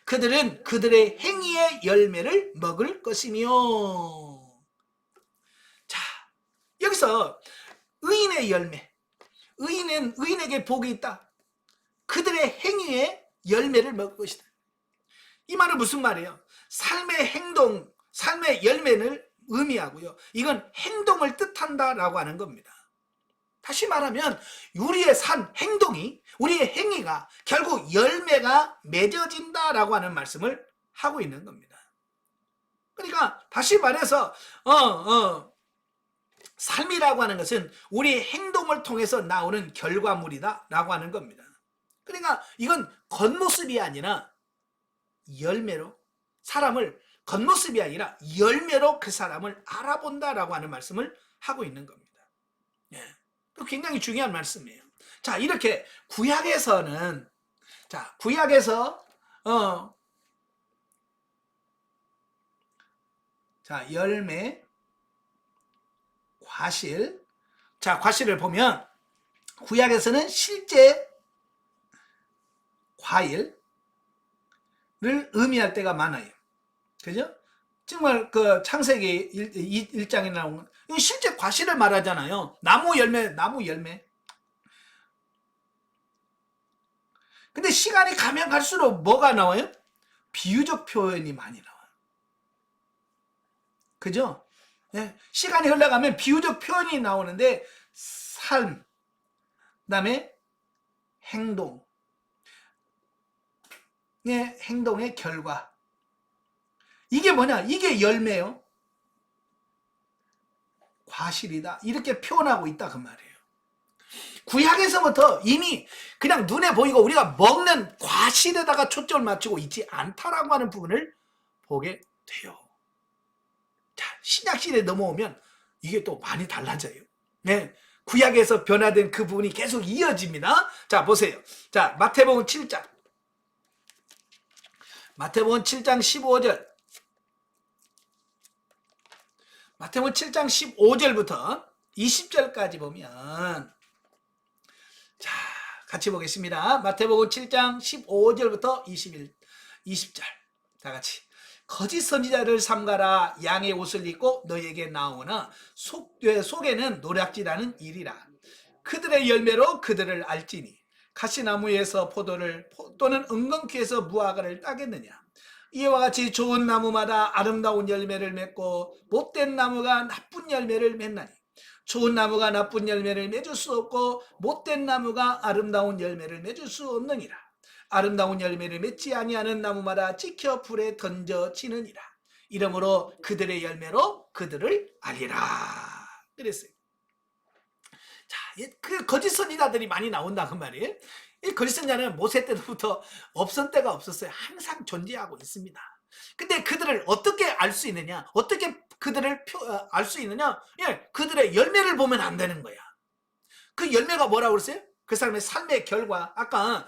그들은 그들의 행위의 열매를 먹을 것이며. 자, 여기서 의인의 열매, 의인에게 복이 있다. 그들의 행위의 열매를 먹을 것이다. 이 말은 무슨 말이에요? 삶의 행동, 삶의 열매를 의미하고요. 이건 행동을 뜻한다라고 하는 겁니다. 다시 말하면 우리의 삶, 행동이, 우리의 행위가 결국 열매가 맺어진다라고 하는 말씀을 하고 있는 겁니다. 그러니까 다시 말해서 삶이라고 하는 것은 우리의 행동을 통해서 나오는 결과물이다라고 하는 겁니다. 그러니까 이건 겉모습이 아니라 열매로 사람을, 겉모습이 아니라 열매로 그 사람을 알아본다라고 하는 말씀을 하고 있는 겁니다. 예. 굉장히 중요한 말씀이에요. 자, 이렇게 구약에서는, 자, 구약에서 자, 열매, 과실. 자, 과실을 보면 구약에서는 실제 과일을 의미할 때가 많아요. 그죠? 정말 그 창세기 1장에 나온 이건 실제 과실을 말하잖아요. 나무 열매, 나무 열매. 근데 시간이 가면 갈수록 뭐가 나와요? 비유적 표현이 많이 나와요. 그죠? 네. 시간이 흘러가면 비유적 표현이 나오는데 삶, 그다음에 행동, 행동의 결과. 이게 뭐냐? 이게 열매요. 과실이다. 이렇게 표현하고 있다 그 말이에요. 구약에서부터 이미 그냥 눈에 보이고 우리가 먹는 과실에다가 초점을 맞추고 있지 않다라고 하는 부분을 보게 돼요. 자, 신약시대에 넘어오면 이게 또 많이 달라져요. 네, 구약에서 변화된 그 부분이 계속 이어집니다. 자, 보세요. 자, 마태복음 7장. 마태복음 7장 15절. 마태복음 7장 15절부터 20절까지 보면, 자, 같이 보겠습니다. 마태복음 7장 15절부터 20절. 다 같이. 거짓 선지자를 삼가라. 양의 옷을 입고 너에게 나오나 속에는 노략질하는 일이라. 그들의 열매로 그들을 알지니 가시나무에서 포도를 또는 은근키에서 무화과를 따겠느냐. 이와 같이 좋은 나무마다 아름다운 열매를 맺고 못된 나무가 나쁜 열매를 맺나니 좋은 나무가 나쁜 열매를 맺을 수 없고 못된 나무가 아름다운 열매를 맺을 수 없느니라. 아름다운 열매를 맺지 아니하는 나무마다 찍혀 불에 던져지느니라. 이러므로 그들의 열매로 그들을 알리라. 그랬어요. 자, 그 거짓 선지자들이 많이 나온다 그 말이에요. 이 거짓 선지자는 모세 때부터 없을 때가 없었어요. 항상 존재하고 있습니다. 근데 그들을 어떻게 알 수 있느냐? 어떻게 그들을 알 수 있느냐? 예, 그들의 열매를 보면 안 되는 거야. 그 열매가 뭐라고 그랬어요? 그 사람의 삶의 결과. 아까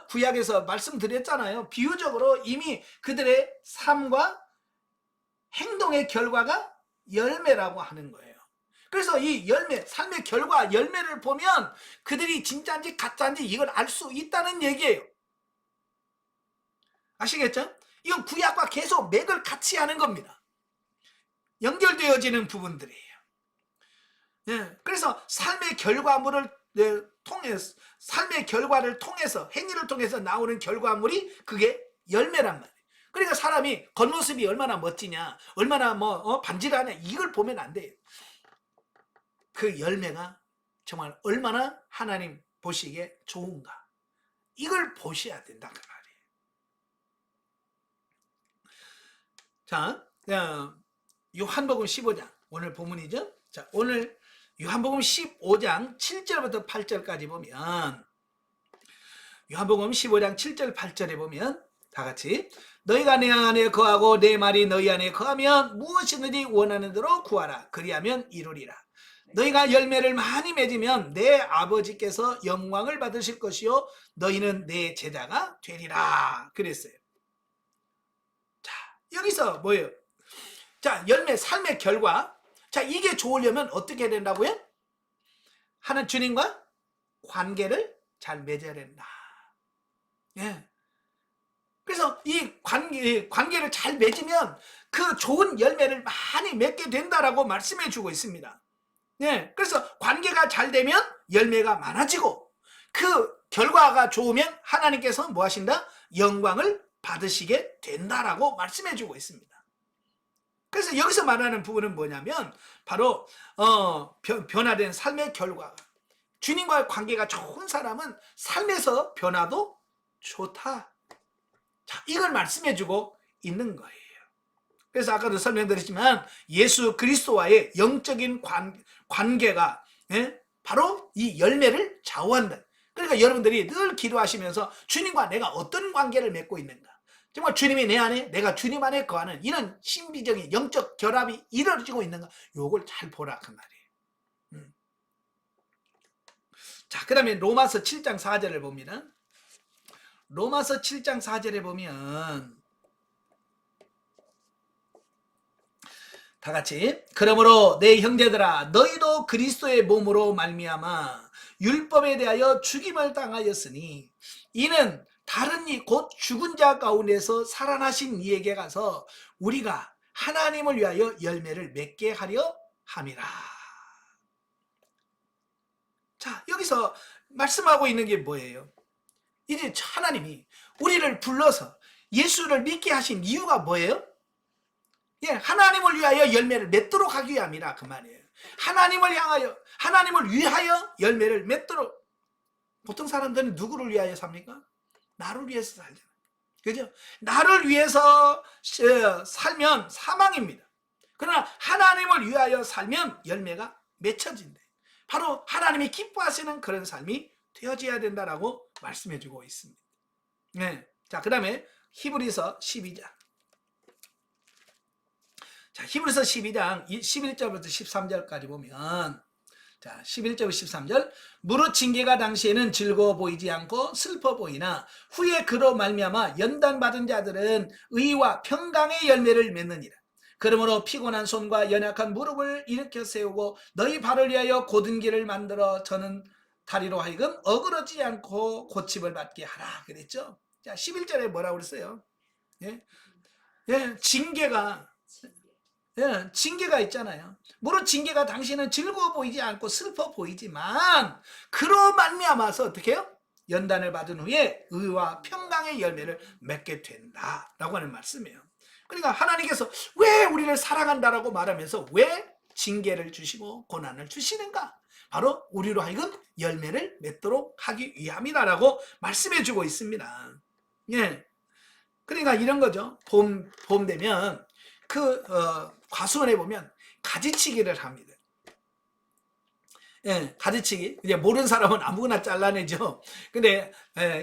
구약에서 말씀드렸잖아요. 비유적으로 이미 그들의 삶과 행동의 결과가 열매라고 하는 거예요. 그래서 이 열매, 삶의 결과, 열매를 보면 그들이 진짜인지 가짜인지 이걸 알 수 있다는 얘기예요. 아시겠죠? 이건 구약과 계속 맥을 같이 하는 겁니다. 연결되어지는 부분들이에요. 네, 그래서 삶의 결과물을 통해서, 삶의 결과를 통해서, 행위를 통해서 나오는 결과물이 그게 열매란 말이에요. 그러니까 사람이 겉모습이 얼마나 멋지냐, 얼마나 반질하냐, 이걸 보면 안 돼요. 그 열매가 정말 얼마나 하나님 보시기에 좋은가, 이걸 보셔야 된다 그 말이에요. 자, 요한복음 15장 오늘 본문이죠. 자, 오늘 요한복음 15장 7절부터 8절까지 보면, 요한복음 15장 7절 8절에 보면 다 같이, 너희가 내 안에 거하고 내 말이 너희 안에 거하면 무엇이든지 원하는 대로 구하라. 그리하면 이루리라. 너희가 열매를 많이 맺으면 내 아버지께서 영광을 받으실 것이요 너희는 내 제자가 되리라 그랬어요. 자, 여기서 뭐예요? 자, 열매, 삶의 결과. 자, 이게 좋으려면 어떻게 된다고요? 하는 주님과 관계를 잘 맺어야 된다. 예. 그래서 이 관계를 잘 맺으면 그 좋은 열매를 많이 맺게 된다라고 말씀해 주고 있습니다. 예. 그래서 관계가 잘 되면 열매가 많아지고 그 결과가 좋으면 하나님께서 뭐 하신다? 영광을 받으시게 된다라고 말씀해 주고 있습니다. 그래서 여기서 말하는 부분은 뭐냐면 바로 변화된 삶의 결과. 주님과의 관계가 좋은 사람은 삶에서 변화도 좋다. 자, 이걸 말씀해 주고 있는 거예요. 그래서 아까도 설명드렸지만 예수 그리스도와의 영적인 관계가 바로 이 열매를 좌우한다. 그러니까 여러분들이 늘 기도하시면서 주님과 내가 어떤 관계를 맺고 있는가, 정말 주님이 내 안에 내가 주님 안에 거하는 이런 신비적인 영적 결합이 이루어지고 있는가, 요걸 잘 보라 그 말이에요. 자, 그 다음에 로마서 7장 4절을 봅니다. 로마서 7장 4절에 보면 다 같이, 그러므로 내 형제들아 너희도 그리스도의 몸으로 말미암아 율법에 대하여 죽임을 당하였으니 이는 다른 이 곧 죽은 자 가운데서 살아나신 이에게 가서 우리가 하나님을 위하여 열매를 맺게 하려 함이라. 자, 여기서 말씀하고 있는 게 뭐예요? 이제 하나님이 우리를 불러서 예수를 믿게 하신 이유가 뭐예요? 예, 하나님을 위하여 열매를 맺도록 하기 위함이라 그 말이에요. 하나님을 위하여 열매를 맺도록. 보통 사람들은 누구를 위하여 삽니까? 나를 위해서 살잖아요. 그죠? 나를 위해서 살면 사망입니다. 그러나 하나님을 위하여 살면 열매가 맺혀진대. 바로 하나님이 기뻐하시는 그런 삶이 되어져야 된다라고 말씀해주고 있습니다. 네. 자, 그 다음에 히브리서 12장. 자, 히브리서 12장 11절부터 13절까지 보면, 자, 11절 13절, 무릇 징계가 당시에는 즐거워 보이지 않고 슬퍼 보이나 후에 그로 말미암아 연단받은 자들은 의와 평강의 열매를 맺느니라. 그러므로 피곤한 손과 연약한 무릎을 일으켜 세우고 너희 발을 위하여 곧은 길을 만들어 저는 다리로 하여금 어그러지지 않고 고침을 받게 하라 그랬죠. 자, 11절에 뭐라고 그랬어요? 예? 예, 징계가 있잖아요. 물론 징계가 당신은 즐거워 보이지 않고 슬퍼 보이지만 그로 말미암아서 어떻게 해요? 연단을 받은 후에 의와 평강의 열매를 맺게 된다라고 하는 말씀이에요. 그러니까 하나님께서 왜 우리를 사랑한다라고 말하면서 왜 징계를 주시고 고난을 주시는가? 바로 우리로 하여금 열매를 맺도록 하기 위함이다라고 말씀해 주고 있습니다. 예. 그러니까 이런 거죠. 봄 되면 과수원에 보면 가지치기를 합니다. 예, 가지치기. 이제 모르는 사람은 아무거나 잘라내죠. 근데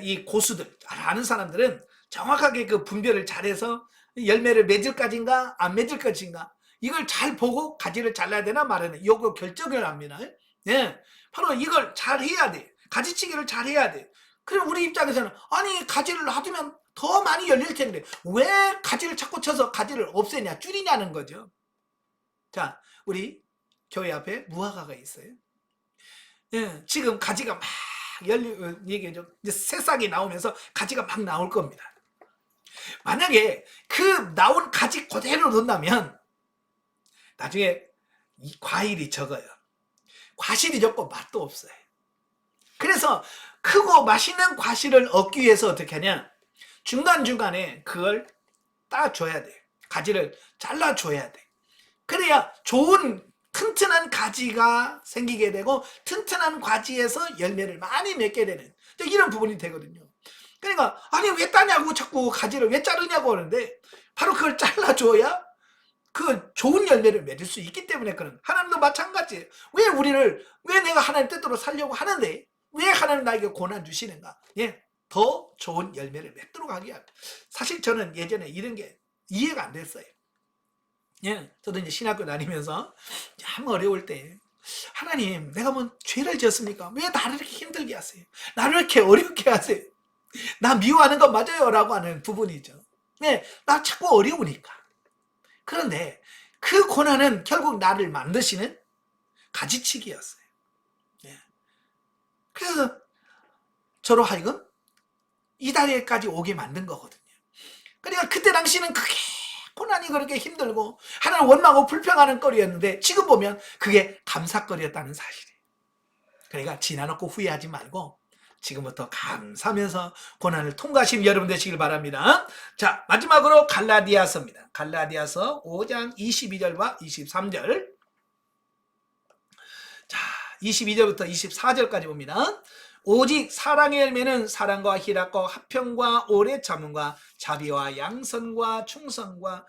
이 고수들, 아는 사람들은 정확하게 그 분별을 잘해서 열매를 맺을 까지인가 안 맺을 까지인가 이걸 잘 보고 가지를 잘라야 되나 말아야 되나 요거 결정을 합니다. 예, 바로 이걸 잘 해야 돼. 가지치기를 잘 해야 돼. 그럼 우리 입장에서는 아니 가지를 놔두면 더 많이 열릴 텐데 왜 가지를 자꾸 쳐서 가지를 없애냐 줄이냐는 거죠. 자, 우리 교회 앞에 무화과가 있어요. 예, 지금 가지가 막 얘기죠. 이제 새싹이 나오면서 가지가 막 나올 겁니다. 만약에 그 나온 가지 그대로 둔다면 나중에 이 과일이 적어요. 과실이 적고 맛도 없어요. 그래서 크고 맛있는 과실을 얻기 위해서 어떻게 하냐? 중간중간에 그걸 따줘야 돼. 가지를 잘라줘야 돼. 그래야 좋은 튼튼한 가지가 생기게 되고 튼튼한 가지에서 열매를 많이 맺게 되는 이런 부분이 되거든요. 그러니까 아니 왜 따냐고 자꾸 가지를 왜 자르냐고 하는데 바로 그걸 잘라줘야 그 좋은 열매를 맺을 수 있기 때문에 그런. 하나님도 마찬가지예요. 왜 내가 하나님 뜻대로 살려고 하는데 왜 하나님 나에게 고난 주시는가? 예, 더 좋은 열매를 맺도록 하기 위함. 사실 저는 예전에 이런 게 이해가 안 됐어요. 예, 저도 이제 신학교 다니면서 참 어려울 때 하나님, 내가 뭐 죄를 지었습니까? 왜 나를 이렇게 힘들게 하세요? 나를 이렇게 어렵게 하세요? 나 미워하는 건 맞아요 라고 하는 부분이죠. 네, 나 자꾸 어려우니까. 그런데 그 고난은 결국 나를 만드시는 가지치기였어요. 네. 그래서 저로 하여금 이 자리에까지 오게 만든 거거든요. 그러니까 그때 당시는 그게 고난이 그렇게 힘들고 하나님 원망하고 불평하는 거리였는데 지금 보면 그게 감사거리였다는 사실이에요. 그러니까 지나놓고 후회하지 말고 지금부터 감사하면서 고난을 통과하신 여러분 되시길 바랍니다. 자, 마지막으로 갈라디아서입니다. 갈라디아서 5장 22절과 23절. 자, 22절부터 24절까지 봅니다. 오직 사랑의 열매는 사랑과 희락과 화평과 오래 참음과 자비와 양선과 충성과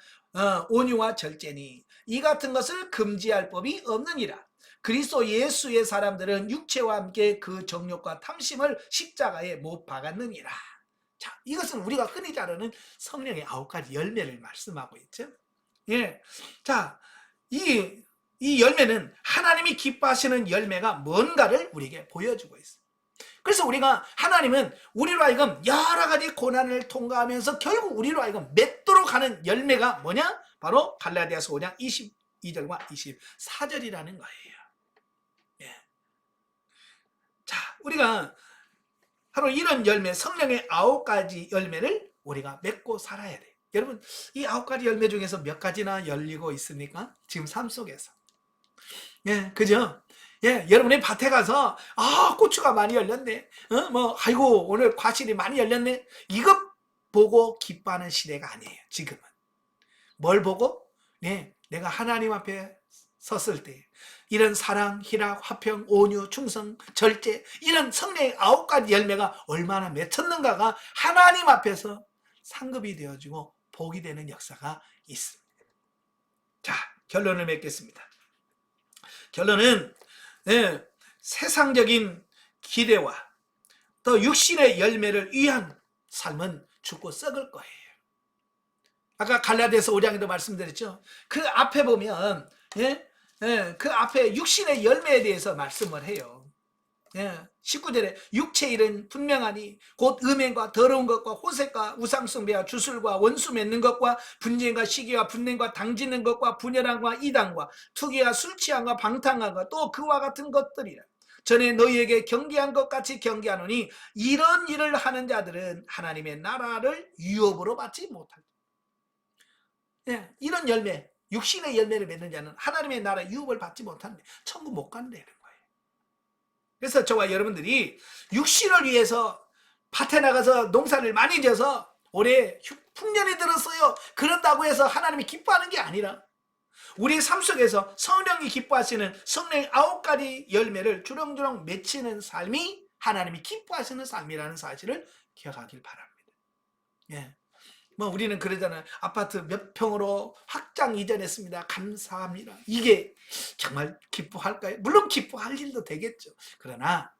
온유와 절제니 이 같은 것을 금지할 법이 없느니라. 그리스도 예수의 사람들은 육체와 함께 그 정욕과 탐심을 십자가에 못 박았느니라. 자, 이것은 우리가 흔히 잘 아는 성령의 9가지 열매를 말씀하고 있죠. 예. 자, 이 열매는 하나님이 기뻐하시는 열매가 뭔가를 우리에게 보여주고 있어요. 그래서 우리가 하나님은 우리로 하여금 여러 가지 고난을 통과하면서 결국 우리로 하여금 맺도록 하는 열매가 뭐냐? 바로 갈라디아서 5장 22절과 24절이라는 거예요. 예. 자, 우리가 바로 이런 열매, 성령의 9가지 열매를 우리가 맺고 살아야 돼요. 여러분, 이 9가지 열매 중에서 몇 가지나 열리고 있습니까? 지금 삶 속에서. 예, 그죠? 예, 여러분의 밭에 가서 고추가 많이 열렸네. 아이고 오늘 과실이 많이 열렸네. 이것 보고 기뻐하는 시대가 아니에요. 지금은 뭘 보고? 네, 내가 하나님 앞에 섰을 때 이런 사랑, 희락, 화평, 온유, 충성, 절제 이런 성령의 9가지 열매가 얼마나 맺혔는가가 하나님 앞에서 상급이 되어지고 복이 되는 역사가 있습니다. 자, 결론을 맺겠습니다. 결론은 세상적인 기대와 또 육신의 열매를 위한 삶은 죽고 썩을 거예요. 아까 갈라디아서 5장에도 말씀드렸죠. 그 앞에 보면 그 앞에 육신의 열매에 대해서 말씀을 해요. 19절에 육체의 일은 분명하니 곧 음행과 더러운 것과 호색과 우상숭배와 주술과 원수 맺는 것과 분쟁과 시기와 분냄과 당짓는 것과 분열함과 이단과 투기와 술취함과 방탕함과 또 그와 같은 것들이라. 전에 너희에게 경계한 것 같이 경계하노니 이런 일을 하는 자들은 하나님의 나라를 유업으로 받지 못한다. 이런 열매, 육신의 열매를 맺는 자는 하나님의 나라 유업을 받지 못한대. 천국 못 간대. 그래서 저와 여러분들이 육신을 위해서 밭에 나가서 농사를 많이 지어서 올해 풍년이 들었어요. 그런다고 해서 하나님이 기뻐하는 게 아니라 우리의 삶 속에서 성령이 기뻐하시는 성령의 9가지 열매를 주렁주렁 맺히는 삶이 하나님이 기뻐하시는 삶이라는 사실을 기억하길 바랍니다. 예. 우리는 그러잖아요. 아파트 몇 평으로 확장 이전했습니다. 감사합니다. 이게 정말 기뻐할까요? 물론 기뻐할 일도 되겠죠. 그러나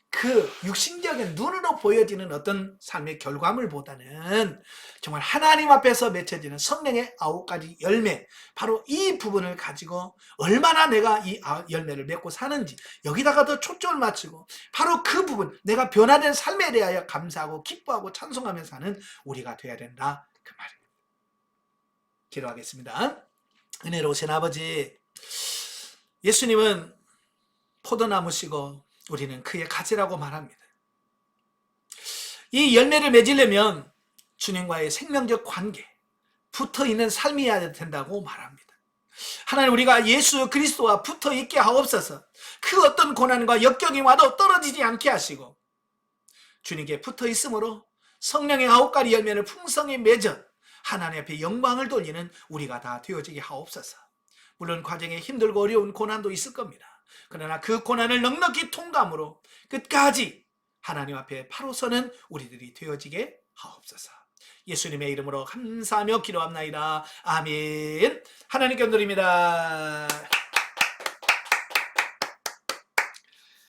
그 육신적인 눈으로 보여지는 어떤 삶의 결과물보다는 정말 하나님 앞에서 맺혀지는 성령의 9가지 열매, 바로 이 부분을 가지고 얼마나 내가 이 열매를 맺고 사는지 여기다가 더 초점을 맞추고 바로 그 부분, 내가 변화된 삶에 대하여 감사하고 기뻐하고 찬송하며 사는 우리가 되어야 된다, 그 말입니다. 기도하겠습니다. 은혜로우신 아버지, 예수님은 포도나무시고 우리는 그의 가지라고 말합니다. 이 열매를 맺으려면 주님과의 생명적 관계, 붙어있는 삶이어야 된다고 말합니다. 하나님, 우리가 예수 그리스도와 붙어있게 하옵소서. 그 어떤 고난과 역경이 와도 떨어지지 않게 하시고 주님께 붙어있으므로 성령의 9가지 열매를 풍성히 맺어 하나님 앞에 영광을 돌리는 우리가 다 되어지게 하옵소서. 물론 과정에 힘들고 어려운 고난도 있을 겁니다. 그러나 그 고난을 넉넉히 통과함으로 끝까지 하나님 앞에 바로 서는 우리들이 되어지게 하옵소서. 예수님의 이름으로 감사하며 기도합나이다. 아멘. 하나님께 드립니다.